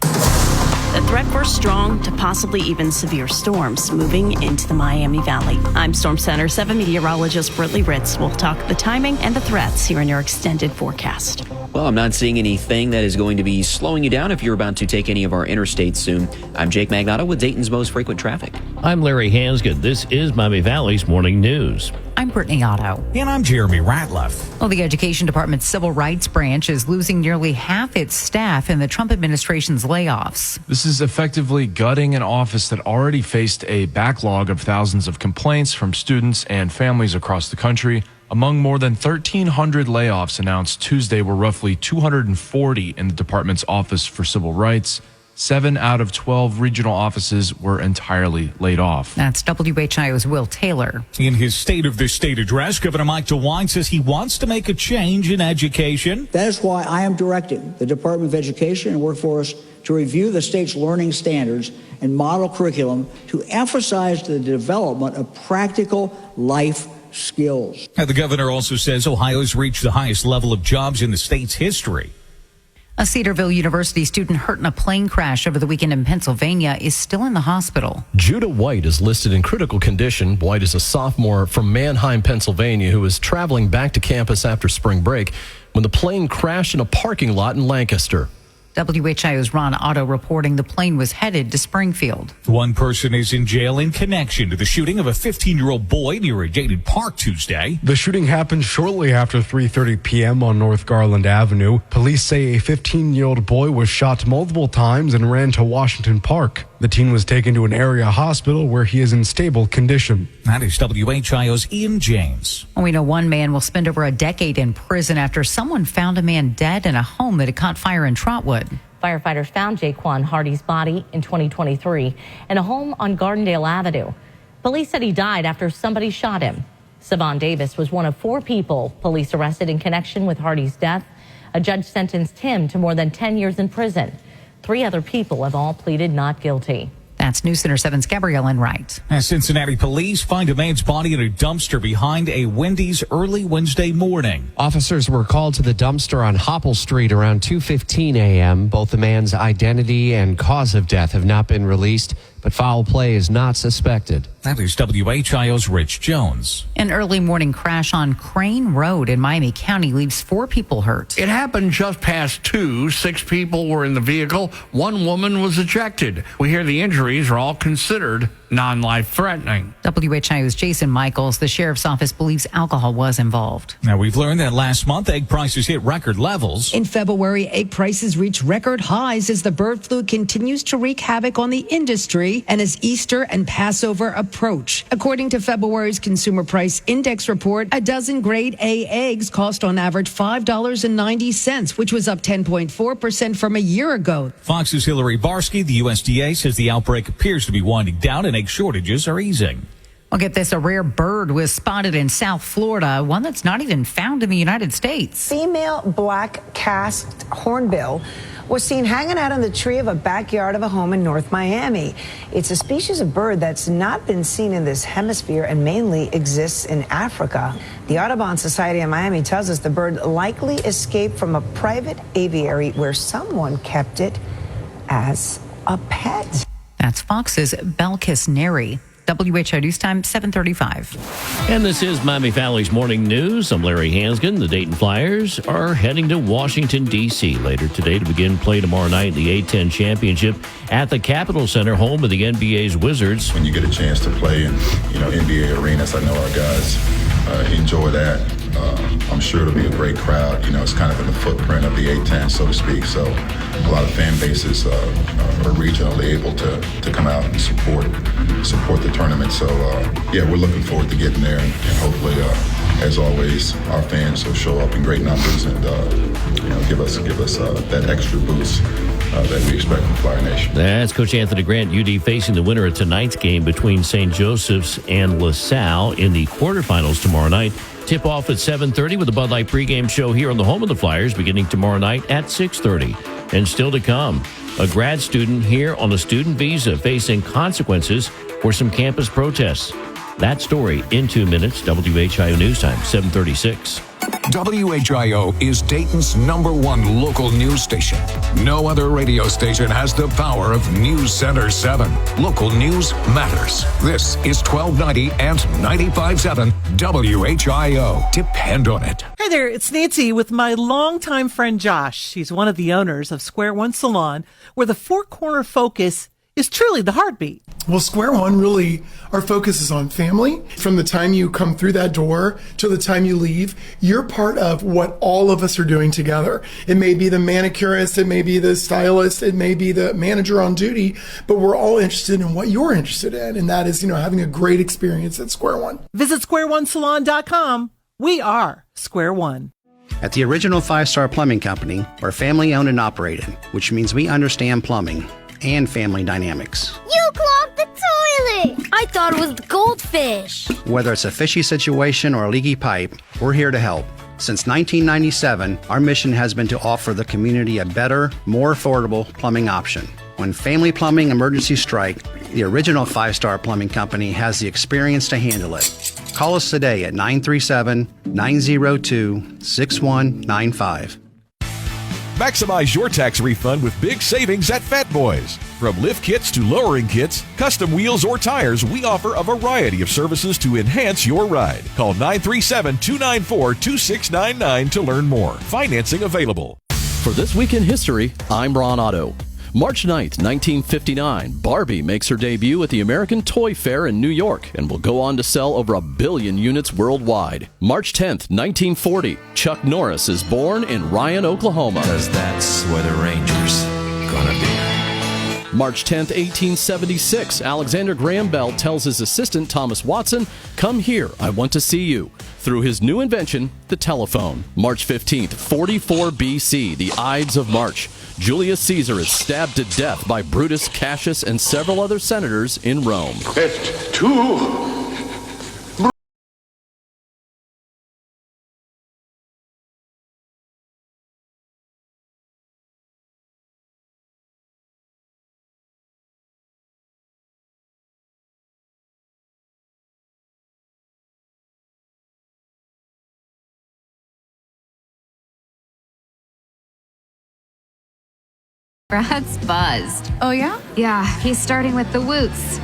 Speaker 13: The threat for strong to possibly even severe storms moving into the Miami Valley. I'm Storm Center 7 meteorologist Britley Ritz. We'll talk the timing and the threats here in your extended forecast.
Speaker 14: Well, I'm not seeing anything that is going to be slowing you down if you're about to take any of our interstates soon. I'm Jake Magnato with Dayton's most frequent traffic.
Speaker 1: I'm Larry Hansgen. This is Miami Valley's Morning News.
Speaker 9: I'm Brittany Otto.
Speaker 10: And I'm Jeremy Ratliff.
Speaker 9: Well, the Education Department's Civil Rights Branch is losing nearly half its staff in the Trump administration's layoffs.
Speaker 15: This is effectively gutting an office that already faced a backlog of thousands of complaints from students and families across the country. Among more than 1,300 layoffs announced Tuesday were roughly 240 in the department's Office for Civil Rights. 7 out of 12 regional offices were entirely laid off.
Speaker 9: That's WHIO's Will Taylor.
Speaker 10: In his State of the State address, Governor Mike DeWine says he wants to make a change in education.
Speaker 31: That is why I am directing the Department of Education and Workforce to review the state's learning standards and model curriculum to emphasize the development of practical life skills.
Speaker 10: And the governor also says Ohio's reached the highest level of jobs in the state's history.
Speaker 9: A Cedarville University student hurt in a plane crash over the weekend in Pennsylvania is still in the hospital.
Speaker 32: Judah White is listed in critical condition. White is a sophomore from Manheim, Pennsylvania, who was traveling back to campus after spring break when the plane crashed in a parking lot in Lancaster.
Speaker 9: WHIO's Ron Otto reporting the plane was headed to Springfield.
Speaker 10: One person is in jail in connection to the shooting of a 15-year-old boy near a Dayton park Tuesday.
Speaker 3: The shooting happened shortly after 3:30 p.m. on North Garland Avenue. Police say a 15-year-old boy was shot multiple times and ran to Washington Park. The teen was taken to an area hospital where he is in stable condition.
Speaker 10: That is WHIO's Ian James.
Speaker 9: We know one man will spend over a decade in prison after someone found a man dead in a home that had caught fire in Trotwood.
Speaker 4: Firefighters found Jaquan Hardy's body in 2023 in a home on Gardendale Avenue. Police said he died after somebody shot him. Savon Davis was one of 4 people police arrested in connection with Hardy's death. A judge sentenced him to more than 10 years in prison. 3 other people have all pleaded not guilty.
Speaker 9: That's News Center 7's Gabrielle Enright.
Speaker 10: Cincinnati police find a man's body in a dumpster behind a Wendy's early Wednesday morning.
Speaker 12: Officers were called to the dumpster on Hopple Street around 2:15 a.m. Both the man's identity and cause of death have not been released, but foul play is not suspected.
Speaker 10: That is WHIO's Rich Jones.
Speaker 9: An early morning crash on Crane Road in Miami County leaves 4 people hurt.
Speaker 16: It happened just past 2. 6 people were in the vehicle. 1 woman was ejected. We hear the injuries are all considered non-life threatening.
Speaker 9: WHIO's Jason Michaels. The sheriff's office believes alcohol was involved.
Speaker 10: Now, we've learned that last month egg prices hit record levels.
Speaker 19: In February, egg prices reached record highs as the bird flu continues to wreak havoc on the industry and as Easter and Passover approach. According to February's Consumer Price Index report, a dozen grade A eggs cost on average $5.90, which was up 10.4% from a year ago.
Speaker 10: Fox's Hillary Barsky, the USDA, says the outbreak appears to be winding down and egg shortages are easing.
Speaker 9: Well, get this, a rare bird was spotted in South Florida, one that's not even found in the United States.
Speaker 20: Female black-casked hornbill was seen hanging out on the tree of a backyard of a home in North Miami. It's a species of bird that's not been seen in this hemisphere and mainly exists in Africa. The Audubon Society in Miami tells us the bird likely escaped from a private aviary where someone kept it as a pet.
Speaker 9: That's Fox's Belkis Neri. WHIO News Time, 7:35.
Speaker 1: And this is Miami Valley's Morning News. I'm Larry Hansgen. The Dayton Flyers are heading to Washington, D.C. later today to begin play tomorrow night in the A-10 Championship at the Capitol Center, home of the NBA's Wizards.
Speaker 21: When you get a chance to play in, NBA arenas, I know our guys enjoy that. I'm sure it'll be a great crowd. It's kind of in the footprint of the A-10, so to speak. So a lot of fan bases are regionally able to come out and support the tournament. So, we're looking forward to getting there. And hopefully, as always, our fans will show up in great numbers and, give us that extra boost that we expect from Flyer Nation.
Speaker 1: That's Coach Anthony Grant, UD facing the winner of tonight's game between St. Joseph's and LaSalle in the quarterfinals tomorrow night. Tip-off at 7:30 with the Bud Light pregame show here on the home of the Flyers beginning tomorrow night at 6:30. And still to come, a grad student here on a student visa facing consequences for some campus protests. That story in 2 minutes. WHIO News Time, 7:36.
Speaker 7: WHIO is Dayton's #1 local news station. No other radio station has the power of News Center 7. Local news matters. This is 1290 and 95.7 WHIO. Depend on it.
Speaker 22: Hi there, it's Nancy with my longtime friend Josh. He's one of the owners of Square One Salon, where the four-corner focus is truly the heartbeat.
Speaker 23: Well, Square One, really, our focus is on family. From the time you come through that door to the time you leave, you're part of what all of us are doing together. It may be the manicurist, it may be the stylist, it may be the manager on duty, but we're all interested in what you're interested in, and that is, having a great experience at Square One.
Speaker 22: Visit squareonesalon.com. We are Square One.
Speaker 24: At the original 5-Star Plumbing Company, we're family owned and operated, which means we understand plumbing and family dynamics.
Speaker 25: You clogged the toilet! I thought it was the goldfish.
Speaker 24: Whether it's a fishy situation or a leaky pipe, we're here to help. Since 1997, our mission has been to offer the community a better, more affordable plumbing option. When family plumbing emergencies strike, the original 5-Star Plumbing Company has the experience to handle it. Call us today at 937-902-6195.
Speaker 26: Maximize your tax refund with big savings at Fat Boys. From lift kits to lowering kits, custom wheels or tires, we offer a variety of services to enhance your ride. Call 937-294-2699 to learn more. Financing available.
Speaker 32: For This Week in History, I'm Ron Otto. March 9th, 1959, Barbie makes her debut at the American Toy Fair in New York and will go on to sell over 1 billion units worldwide. March 10th, 1940, Chuck Norris is born in Ryan, Oklahoma.
Speaker 2: Because that's where the Rangers gonna be.
Speaker 32: March 10th, 1876, Alexander Graham Bell tells his assistant Thomas Watson, "Come here, I want to see you," through his new invention, the telephone. March 15th, 44 BC, the Ides of March. Julius Caesar is stabbed to death by Brutus, Cassius, and several other senators in Rome.
Speaker 5: Quest 2.
Speaker 6: Brad's buzzed.
Speaker 8: Oh, yeah?
Speaker 6: Yeah, he's starting with the woots.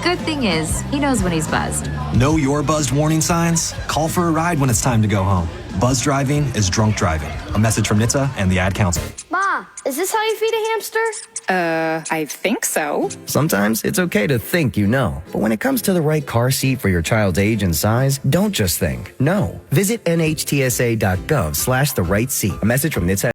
Speaker 6: Good thing is, he knows when he's buzzed.
Speaker 11: Know your buzzed warning signs? Call for a ride when it's time to go home. Buzz driving is drunk driving. A message from NHTSA and the Ad Council.
Speaker 25: Ma, is this how you feed a hamster?
Speaker 8: I think so.
Speaker 13: Sometimes it's okay to think you know, but when it comes to the right car seat for your child's age and size, don't just think. No. Visit nhtsa.gov/the-right-seat. A message from NHTSA.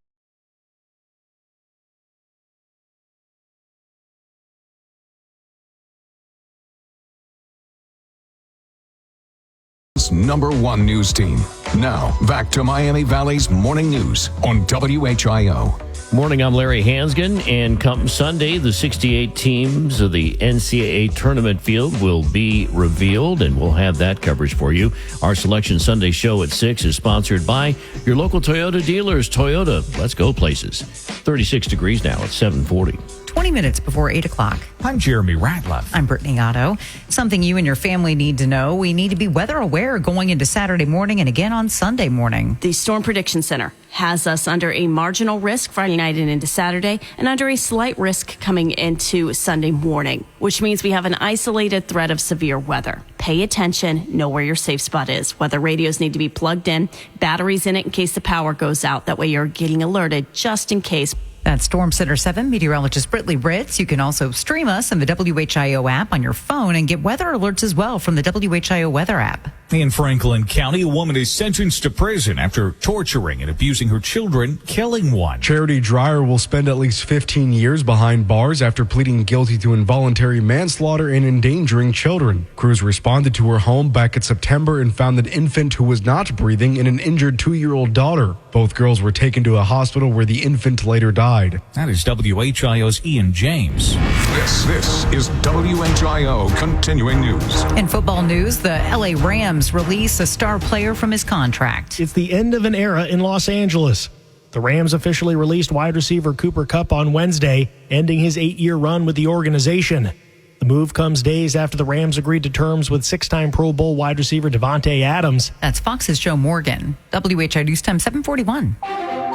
Speaker 7: #1 news team. Now, back to Miami Valley's morning news on WHIO.
Speaker 1: Morning, I'm Larry Hansgen, and come Sunday, the 68 teams of the NCAA tournament field will be revealed, and we'll have that coverage for you. Our Selection Sunday show at 6 is sponsored by your local Toyota dealers. Toyota, let's go places. 36 degrees now at 740.
Speaker 9: 20 minutes before 8 o'clock.
Speaker 10: I'm Jeremy Ratliff.
Speaker 9: I'm Brittany Otto. Something you and your family need to know. We need to be weather aware going into Saturday morning and again on Sunday morning.
Speaker 17: The Storm Prediction Center has us under a marginal risk Friday night and into Saturday, and under a slight risk coming into Sunday morning, which means we have an isolated threat of severe weather. Pay attention, know where your safe spot is. Weather radios need to be plugged in, batteries in it in case the power goes out. That way you're getting alerted just in case.
Speaker 9: That's Storm Center 7 meteorologist Brittany Ritz. You can also stream us on the WHIO app on your phone and get weather alerts as well from the WHIO weather app.
Speaker 10: In Franklin County, a woman is sentenced to prison after torturing and abusing her children, killing one.
Speaker 3: Charity Dreyer will spend at least 15 years behind bars after pleading guilty to involuntary manslaughter and endangering children. Crews responded to her home back in September and found an infant who was not breathing and an injured 2-year-old daughter. Both girls were taken to a hospital where the infant later died.
Speaker 10: That is WHIO's Ian James.
Speaker 7: This is WHIO Continuing News.
Speaker 9: In football news, the LA Rams release a star player from his contract.
Speaker 18: It's the end of an era in Los Angeles. The Rams officially released wide receiver Cooper Kupp on Wednesday, ending his 8-year run with the organization. The move comes days after the Rams agreed to terms with 6-time Pro Bowl wide receiver Devontae Adams.
Speaker 9: That's Fox's Joe Morgan. WHIO News Time 741.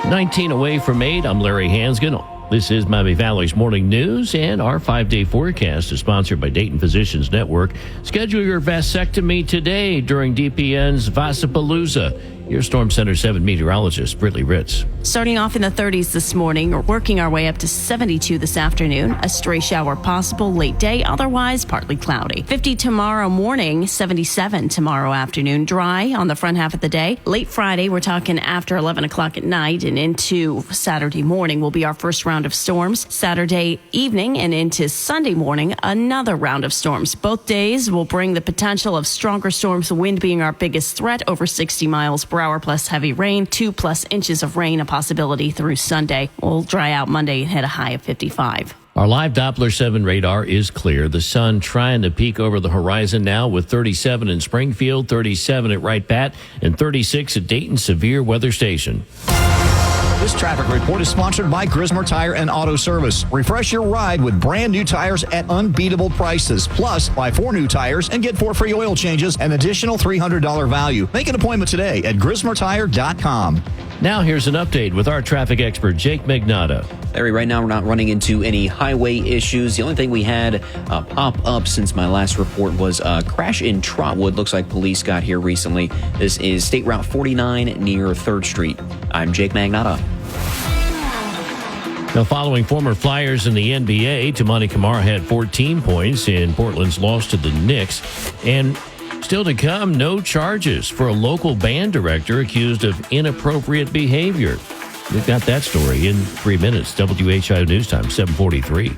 Speaker 1: 19 away from 8. I'm Larry Hansgen. This is Miami Valley's morning news, and our 5-day forecast is sponsored by Dayton Physicians Network. Schedule your vasectomy today during DPN's Vasapalooza. Here's Storm Center 7 meteorologist Brittany Ritz.
Speaker 17: Starting off in the 30s this morning, working our way up to 72 this afternoon. A stray shower possible late day, otherwise partly cloudy. 50 tomorrow morning, 77 tomorrow afternoon. Dry on the front half of the day. Late Friday, we're talking after 11 o'clock at night and into Saturday morning will be our first round of storms. Saturday evening and into Sunday morning, another round of storms. Both days will bring the potential of stronger storms, the wind being our biggest threat, over 60 miles per hour plus heavy rain, 2+ inches of rain, a possibility through Sunday. We'll dry out Monday and hit a high of 55.
Speaker 1: Our live Doppler 7 radar is clear. The sun trying to peek over the horizon now with 37 in Springfield, 37 at Wright Pat, and 36 at Dayton Severe Weather Station.
Speaker 27: This traffic report is sponsored by Grismer Tire and Auto Service. Refresh your ride with brand new tires at unbeatable prices. Plus, buy 4 new tires and get 4 free oil changes, an additional $300 value. Make an appointment today at GrismerTire.com.
Speaker 1: Now here's an update with our traffic expert, Jake Magnotta.
Speaker 4: Larry, right now we're not running into any highway issues. The only thing we had pop up since my last report was a crash in Trotwood. Looks like police got here recently. This is State Route 49 near 3rd Street. I'm Jake Magnotta.
Speaker 1: Now, following former Flyers in the NBA, Tamani Kamara had 14 points in Portland's loss to the Knicks. And still to come, no charges for a local band director accused of inappropriate behavior. We've got that story in 3 minutes. WHIO News Time, 7:43.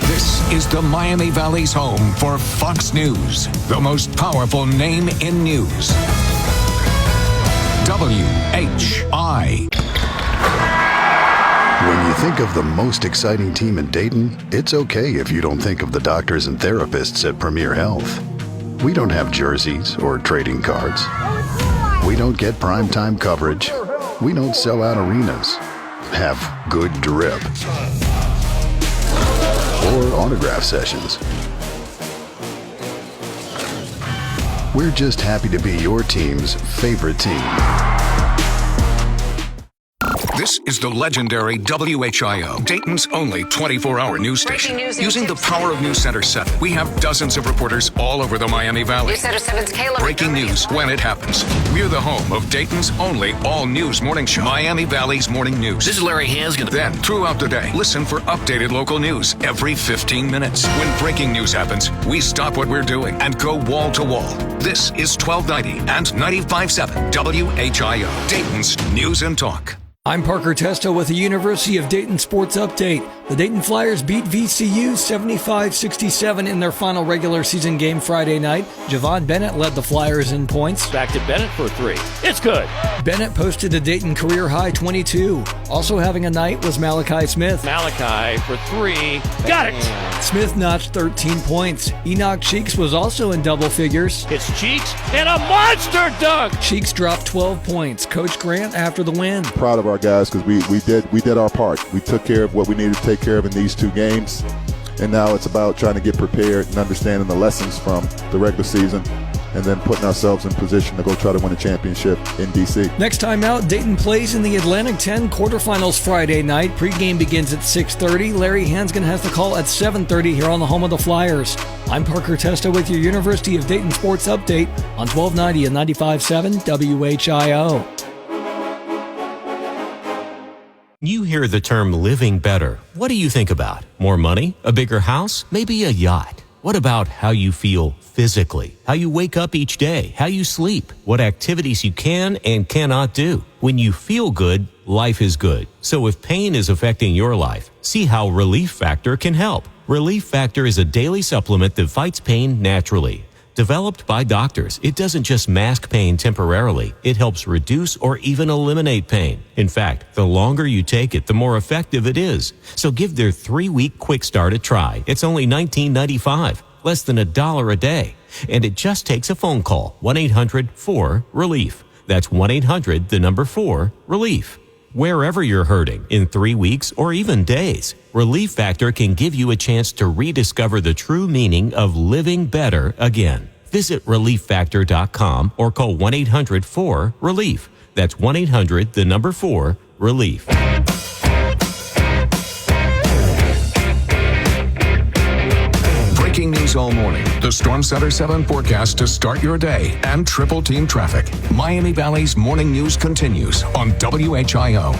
Speaker 7: This is the Miami Valley's home for Fox News, the most powerful name in news. WHI.
Speaker 12: When you think of the most exciting team in Dayton, it's okay if you don't think of the doctors and therapists at Premier Health. We don't have jerseys or trading cards. We don't get primetime coverage. We don't sell out arenas, have good drip, or autograph sessions. We're just happy to be your team's favorite team.
Speaker 7: This is the legendary WHIO, Dayton's only 24-hour news station. Using the power of News Center 7, we have dozens of reporters all over the Miami Valley.
Speaker 14: News Center 7's Kayla.
Speaker 7: Breaking news when it happens. We're the home of Dayton's only all-news morning show, Miami Valley's Morning News.
Speaker 1: This is Larry Hansgen.
Speaker 7: Then, throughout the day, listen for updated local news every 15 minutes. When breaking news happens, we stop what we're doing and go wall to wall. This is 1290 and 95.7 WHIO, Dayton's News and Talk.
Speaker 15: I'm Parker Testo with the University of Dayton Sports Update. The Dayton Flyers beat VCU 75-67 in their final regular season game Friday night. Javon Bennett led the Flyers in points.
Speaker 1: Back to Bennett for 3. It's good.
Speaker 15: Bennett posted a Dayton career-high 22. Also having a night was Malachi Smith.
Speaker 1: Malachi for 3. Got it.
Speaker 15: Smith notched 13 points. Enoch Cheeks was also in double figures.
Speaker 1: It's Cheeks and a monster dunk.
Speaker 15: Cheeks dropped 12 points. Coach Grant after the win.
Speaker 16: Proud of our guys because we did our part. We took care of what we needed to take care of in these 2 games, and now it's about trying to get prepared and understanding the lessons from the regular season and then putting ourselves in position to go try to win a championship in D.C.
Speaker 15: Next time out, Dayton plays in the Atlantic 10 quarterfinals Friday night. Pregame begins at 6:30. Larry Hansgen has the call at 7:30 here on the home of the Flyers. I'm Parker Testo with your University of Dayton Sports Update on 1290 and 95.7 WHIO.
Speaker 19: You hear the term living better. What do you think about? More money? A bigger house? Maybe a yacht? What about how you feel physically? How you wake up each day? How you sleep? What activities you can and cannot do? When you feel good, life is good. So if pain is affecting your life, see how Relief Factor can help. Relief Factor is a daily supplement that fights pain naturally. Developed by doctors, it doesn't just mask pain temporarily. It helps reduce or even eliminate pain. In fact, the longer you take it, the more effective it is. So give their 3-week quick start a try. It's only $19.95, less than $1 a day. And it just takes a phone call, 1-800-4-RELIEF. That's 1-800-4-RELIEF. Wherever you're hurting, in 3 weeks or even days, Relief Factor can give you a chance to rediscover the true meaning of living better again. Visit ReliefFactor.com or call 1-800-4-RELIEF. That's 1-800-4-RELIEF.
Speaker 7: Breaking news all morning. The Storm Center 7 forecast to start your day and triple team traffic. Miami Valley's morning news continues on WHIO.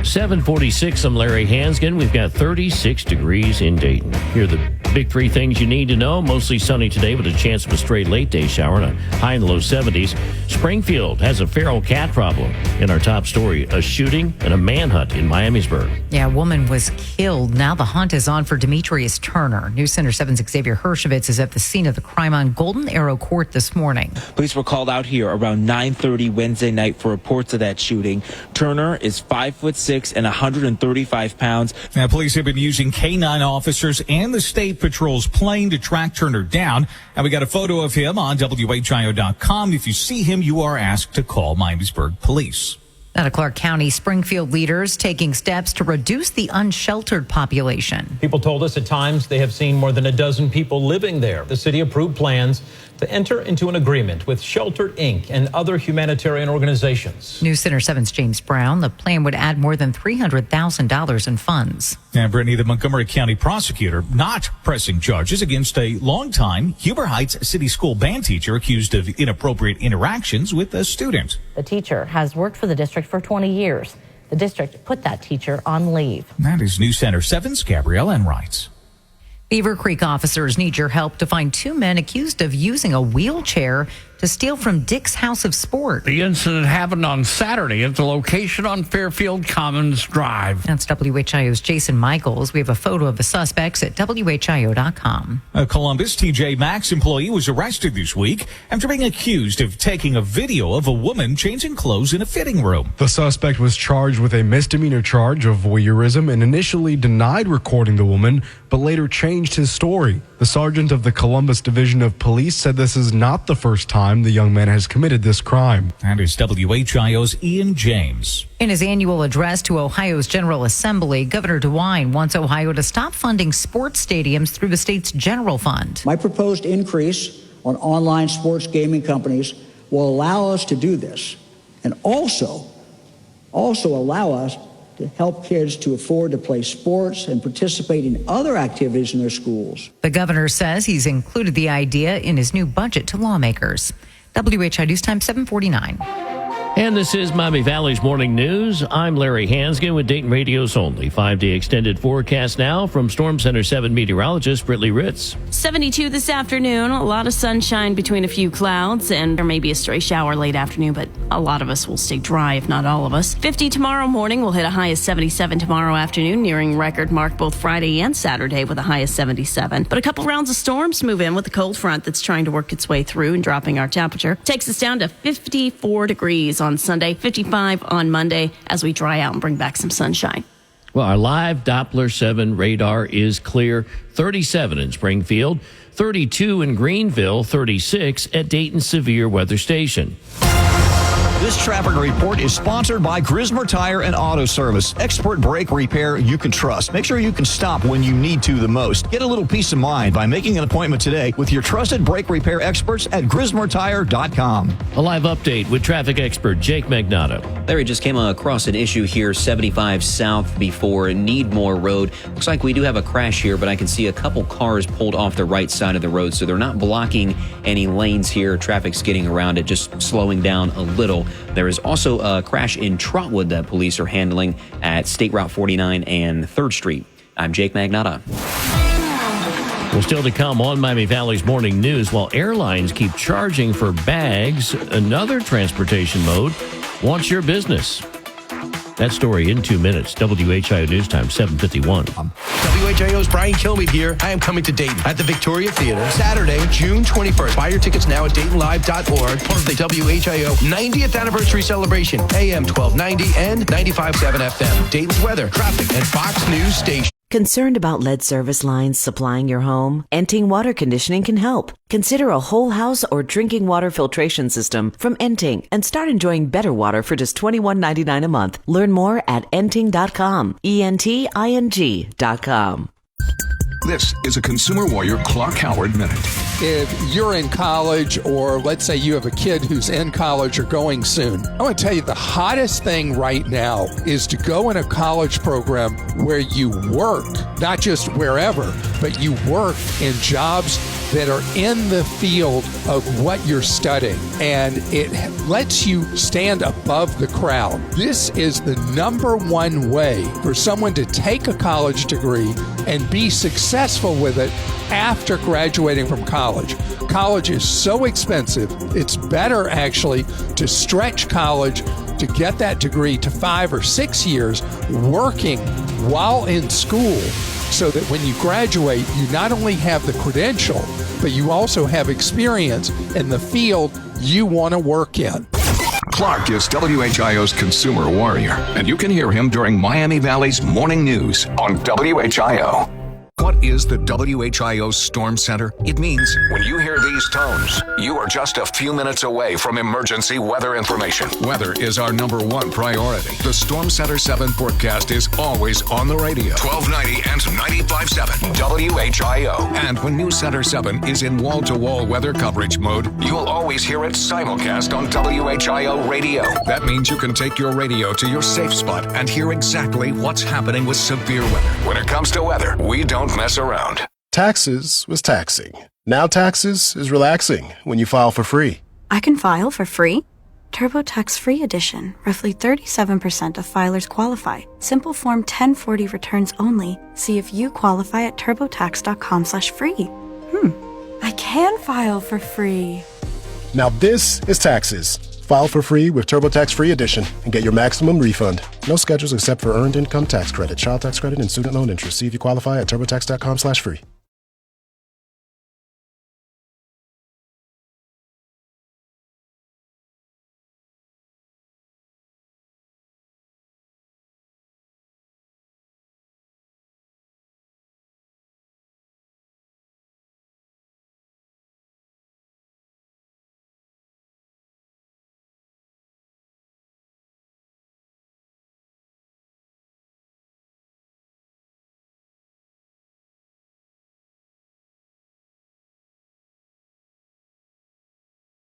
Speaker 1: 7:46, I'm Larry Hansgen. We've got 36 degrees in Dayton. Here are the big 3 things you need to know. Mostly sunny today with a chance of a stray late day shower and a high in the low 70s. Springfield has a feral cat problem. In our top story, a shooting and a manhunt in Miamisburg.
Speaker 9: Yeah, a woman was killed. Now the hunt is on for Demetrius Turner. News Center 7's Xavier Hershevitz is at the scene of the crime on Golden Arrow Court this morning.
Speaker 20: Police were called out here around 9:30 Wednesday night for reports of that shooting. Turner is 5'6" and 135 pounds.
Speaker 10: Now, police have been using K-9 officers and the State Patrol's plane to track Turner down. And we got a photo of him on WHIO.com. If you see him, you are asked to call Miamisburg Police.
Speaker 9: Out of Clark County, Springfield leaders taking steps to reduce the unsheltered population.
Speaker 21: People told us at times they have seen more than a dozen people living there. The city approved plans
Speaker 2: to enter into an agreement with Shelter Inc. and other humanitarian organizations.
Speaker 9: News Center 7's James Brown. The plan would add more than $300,000 in funds.
Speaker 10: And Brittany, the Montgomery County prosecutor not pressing charges against a longtime Huber Heights City School band teacher accused of inappropriate interactions with a student.
Speaker 14: The teacher has worked for the district for 20 years. The district put that teacher on leave.
Speaker 10: That is News Center 7's Gabrielle Enright.
Speaker 9: Beaver Creek officers need your help to find two men accused of using a wheelchair to steal from Dick's House of Sport.
Speaker 21: The incident happened on Saturday at the location on Fairfield Commons Drive.
Speaker 9: That's WHIO's Jason Michaels. We have a photo of the suspects at WHIO.com.
Speaker 10: A Columbus TJ Maxx employee was arrested this week after being accused of taking a video of a woman changing clothes in a fitting room.
Speaker 3: The suspect was charged with a misdemeanor charge of voyeurism and initially denied recording the woman, but later changed his story. The sergeant of the Columbus Division of Police said this is not the first time the young man has committed this crime.
Speaker 10: That is WHIO's Ian James.
Speaker 9: In his annual address to Ohio's General Assembly, Governor DeWine wants Ohio to stop funding sports stadiums through the state's general fund.
Speaker 22: My proposed increase on online sports gaming companies will allow us to do this and also allow us to help kids to afford to play sports and participate in other activities in their schools.
Speaker 9: The governor says he's included the idea in his new budget to lawmakers. WHI News Time 749.
Speaker 1: And this is Miami Valley's Morning News. I'm Larry Hansgen with Dayton Radio's only 5-day extended forecast now from Storm Center 7 meteorologist Britley Ritz.
Speaker 17: 72 this afternoon, a lot of sunshine between a few clouds, and there may be a stray shower late afternoon, but a lot of us will stay dry, if not all of us. 50 tomorrow morning, we'll hit a high of 77 tomorrow afternoon, nearing record mark both Friday and Saturday with a high of 77. But a couple rounds of storms move in with the cold front that's trying to work its way through and dropping our temperature. Takes us down to 54 degrees on Sunday, 55 on Monday as we dry out and bring back some sunshine.
Speaker 1: Well, our live Doppler 7 radar is clear. 37 in Springfield, 32 in Greenville, 36 at Dayton Severe Weather Station.
Speaker 27: This traffic report is sponsored by Grismer Tire and Auto Service. Expert brake repair you can trust. Make sure you can stop when you need to the most. Get a little peace of mind by making an appointment today with your trusted brake repair experts at GrismerTire.com.
Speaker 1: A live update with traffic expert Jake Magnotta.
Speaker 4: Larry, just came across an issue here, 75 south before Needmore Road. Looks like we do have a crash here, but I can see a couple cars pulled off the right side of the road, so they're not blocking any lanes here. Traffic's getting around it, just slowing down a little. There is also a crash in Trotwood that police are handling at State Route 49 and 3rd Street. I'm Jake Magnotta.
Speaker 1: Well, still to come on Miami Valley's Morning News, while airlines keep charging for bags, another transportation mode wants your business. That story in 2 minutes. WHIO News Time, 7:51.
Speaker 23: WHIO's Brian Kilmeade here. I am coming to Dayton at the Victoria Theater Saturday, June 21st. Buy your tickets now at DaytonLive.org. Part of the WHIO 90th anniversary celebration. AM 1290 and 95.7 FM. Dayton's weather, traffic, and Fox News station.
Speaker 24: Concerned about lead service lines supplying your home? Enting Water Conditioning can help. Consider a whole house or drinking water filtration system from Enting and start enjoying better water for just $21.99 a month. Learn more at enting.com. ENTING.com.
Speaker 7: This is a Consumer Warrior Clark Howard Minute.
Speaker 26: If you're in college, or let's say you have a kid who's in college or going soon, I want to tell you the hottest thing right now is to go in a college program where you work, not just wherever, but you work in jobs that are in the field of what you're studying, and it lets you stand above the crowd. This is the number one way for someone to take a college degree and be successful with it after graduating from college. College is so expensive, it's better actually to stretch college to get that degree to 5 or 6 years working while in school, so that when you graduate, you not only have the credential, but you also have experience in the field you want to work in.
Speaker 7: Clark is WHIO's Consumer Warrior, and you can hear him during Miami Valley's Morning News on WHIO. What is the WHIO Storm Center? It means when you hear these tones, you are just a few minutes away from emergency weather information. Weather is our number one priority. The Storm Center 7 forecast is always on the radio. 1290 and 95.7 WHIO. And when News Center 7 is in wall-to-wall weather coverage mode, you'll always hear it simulcast on WHIO radio. That means you can take your radio to your safe spot and hear exactly what's happening with severe weather. When it comes to weather, we don't mess around.
Speaker 5: Taxes was taxing. Now taxes is relaxing when you file for free.
Speaker 6: I can file for free? TurboTax Free Edition. Roughly 37% of filers qualify. Simple Form 1040 returns only. See if you qualify at turbotax.com/free. I can file for free.
Speaker 5: Now this is taxes. File for free with TurboTax Free Edition and get your maximum refund. No schedules except for earned income tax credit, child tax credit, and student loan interest. See if you qualify at turbotax.com/free.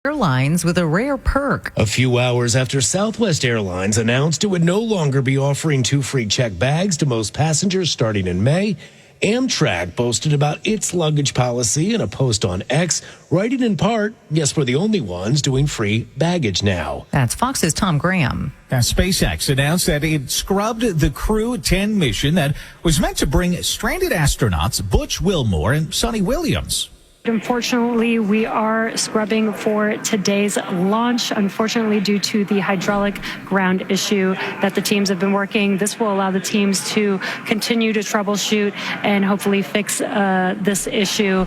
Speaker 9: Airlines with a rare perk.
Speaker 8: A few hours after Southwest Airlines announced it would no longer be offering 2 free checked bags to most passengers starting in May, Amtrak boasted about its luggage policy in a post on X, writing in part, "Yes, we're the only ones doing free baggage now."
Speaker 9: That's Fox's Tom Graham.
Speaker 10: Now, SpaceX announced that it scrubbed the Crew 10 mission that was meant to bring stranded astronauts Butch Wilmore and Sonny Williams.
Speaker 11: Unfortunately, we are scrubbing for today's launch. Unfortunately, due to the hydraulic ground issue that the teams have been working, this will allow the teams to continue to troubleshoot and hopefully fix this issue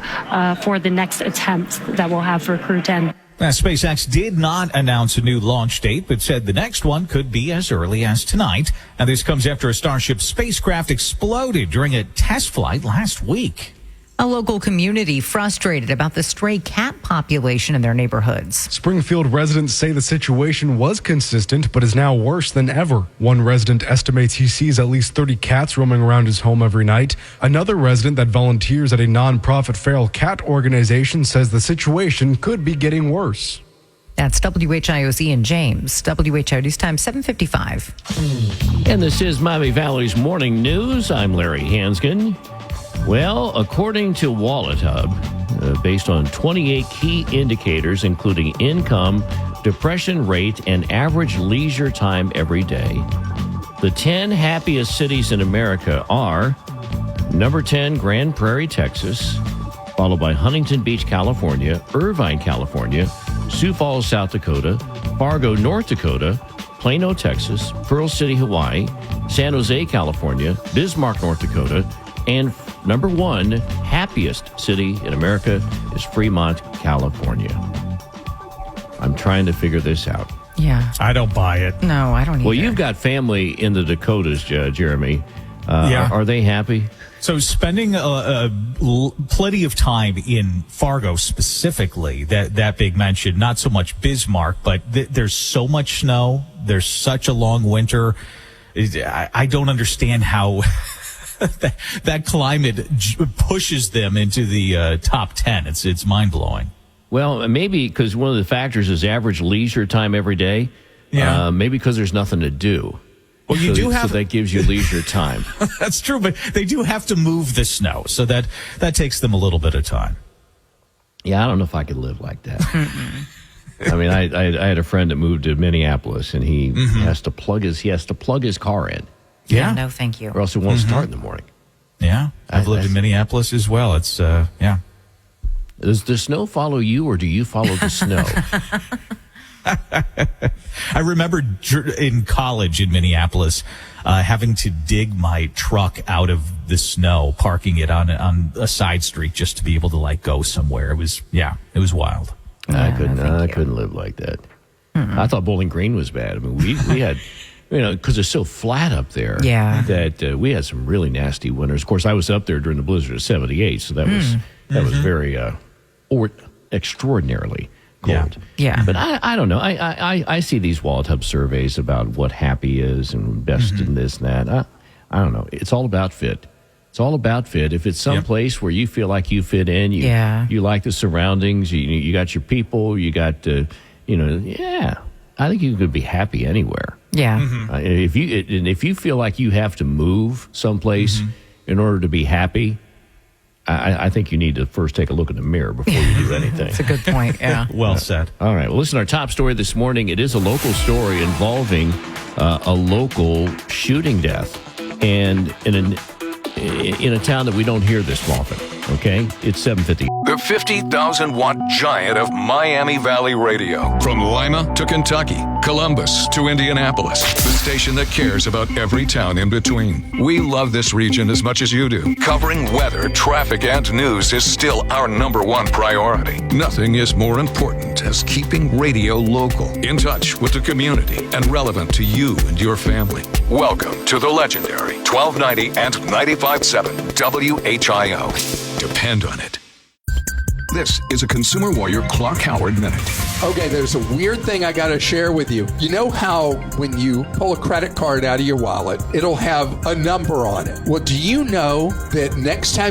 Speaker 11: for the next attempt that we'll have for Crew 10.
Speaker 10: Now, SpaceX did not announce a new launch date, but said the next one could be as early as tonight. Now, this comes after a Starship spacecraft exploded during a test flight last week.
Speaker 9: A local community frustrated about the stray cat population in their neighborhoods.
Speaker 3: Springfield residents say the situation was consistent, but is now worse than ever. One resident estimates he sees at least 30 cats roaming around his home every night. Another resident that volunteers at a nonprofit feral cat organization says the situation could be getting worse.
Speaker 9: That's WHIO's Ian James. WHO News Time 7:55.
Speaker 1: And this is Miami Valley's Morning News. I'm Larry Hansgen. Well, according to Wallet Hub, based on 28 key indicators, including income, depression rate, and average leisure time every day, the 10 happiest cities in America are number 10, Grand Prairie, Texas, followed by Huntington Beach, California, Irvine, California, Sioux Falls, South Dakota, Fargo, North Dakota, Plano, Texas, Pearl City, Hawaii, San Jose, California, Bismarck, North Dakota, and number 1 happiest city in America is Fremont, California. I'm trying to figure this out.
Speaker 9: Yeah.
Speaker 10: I don't buy it.
Speaker 9: No, I don't either.
Speaker 1: Well, you've got family in the Dakotas, Jeremy.
Speaker 10: Yeah.
Speaker 1: Are they happy?
Speaker 10: So spending plenty of time in Fargo specifically, that big mention, not so much Bismarck, but there's so much snow. There's such a long winter. I don't understand how that climate pushes them into the top 10. It's mind-blowing.
Speaker 1: Well, maybe because one of the factors is average leisure time every day.
Speaker 10: Yeah.
Speaker 1: Maybe because there's nothing to do.
Speaker 10: Well, you do have...
Speaker 1: So that gives you leisure time.
Speaker 10: That's true, but they do have to move the snow, so that takes them a little bit of time.
Speaker 1: Yeah, I don't know if I could live like that. I mean, I had a friend that moved to Minneapolis, and he has to plug his car in.
Speaker 10: Yeah.
Speaker 9: No, thank you.
Speaker 1: Or else it won't start in the morning.
Speaker 10: Yeah. I've lived in Minneapolis as well. It's, yeah.
Speaker 1: Does the snow follow you, or do you follow the snow?
Speaker 10: I remember in college in Minneapolis having to dig my truck out of the snow, parking it on a side street just to be able to go somewhere. It was wild.
Speaker 1: I couldn't live like that. I thought Bowling Green was bad. I mean, we had because it's so flat up there.
Speaker 9: Yeah.
Speaker 1: That we had some really nasty winters. Of course, I was up there during the blizzard of '78, so that was very extraordinarily cold.
Speaker 9: Yeah.
Speaker 1: But I don't know. I see these wall tub surveys about what happy is and best in this and that. I don't know. It's all about fit. It's all about fit. If it's some place where you feel like you fit in, you like the surroundings, you got your people, you got, I think you could be happy anywhere.
Speaker 9: Yeah.
Speaker 1: If you feel like you have to move someplace in order to be happy, I think you need to first take a look in the mirror before you do anything.
Speaker 9: That's a good point, yeah.
Speaker 2: Well said.
Speaker 1: All right. Well, listen, our top story this morning, it is a local story involving a local shooting death. And in a town that we don't hear this often, okay? It's 7:50.
Speaker 7: The 50,000-watt giant of Miami Valley Radio. From Lima to Kentucky, Columbus to Indianapolis. The station that cares about every town in between. We love this region as much as you do. Covering weather, traffic, and news is still our #1 priority. Nothing is more important as keeping radio local, in touch with the community, and relevant to you and your family. Welcome to the legendary 1290 and 95.7 WHIO. Depend on it. This is a Consumer Warrior Clark Howard Minute.
Speaker 26: Okay, there's a weird thing I got to share with you. You know how when you pull a credit card out of your wallet, it'll have a number on it? Well, do you know that next time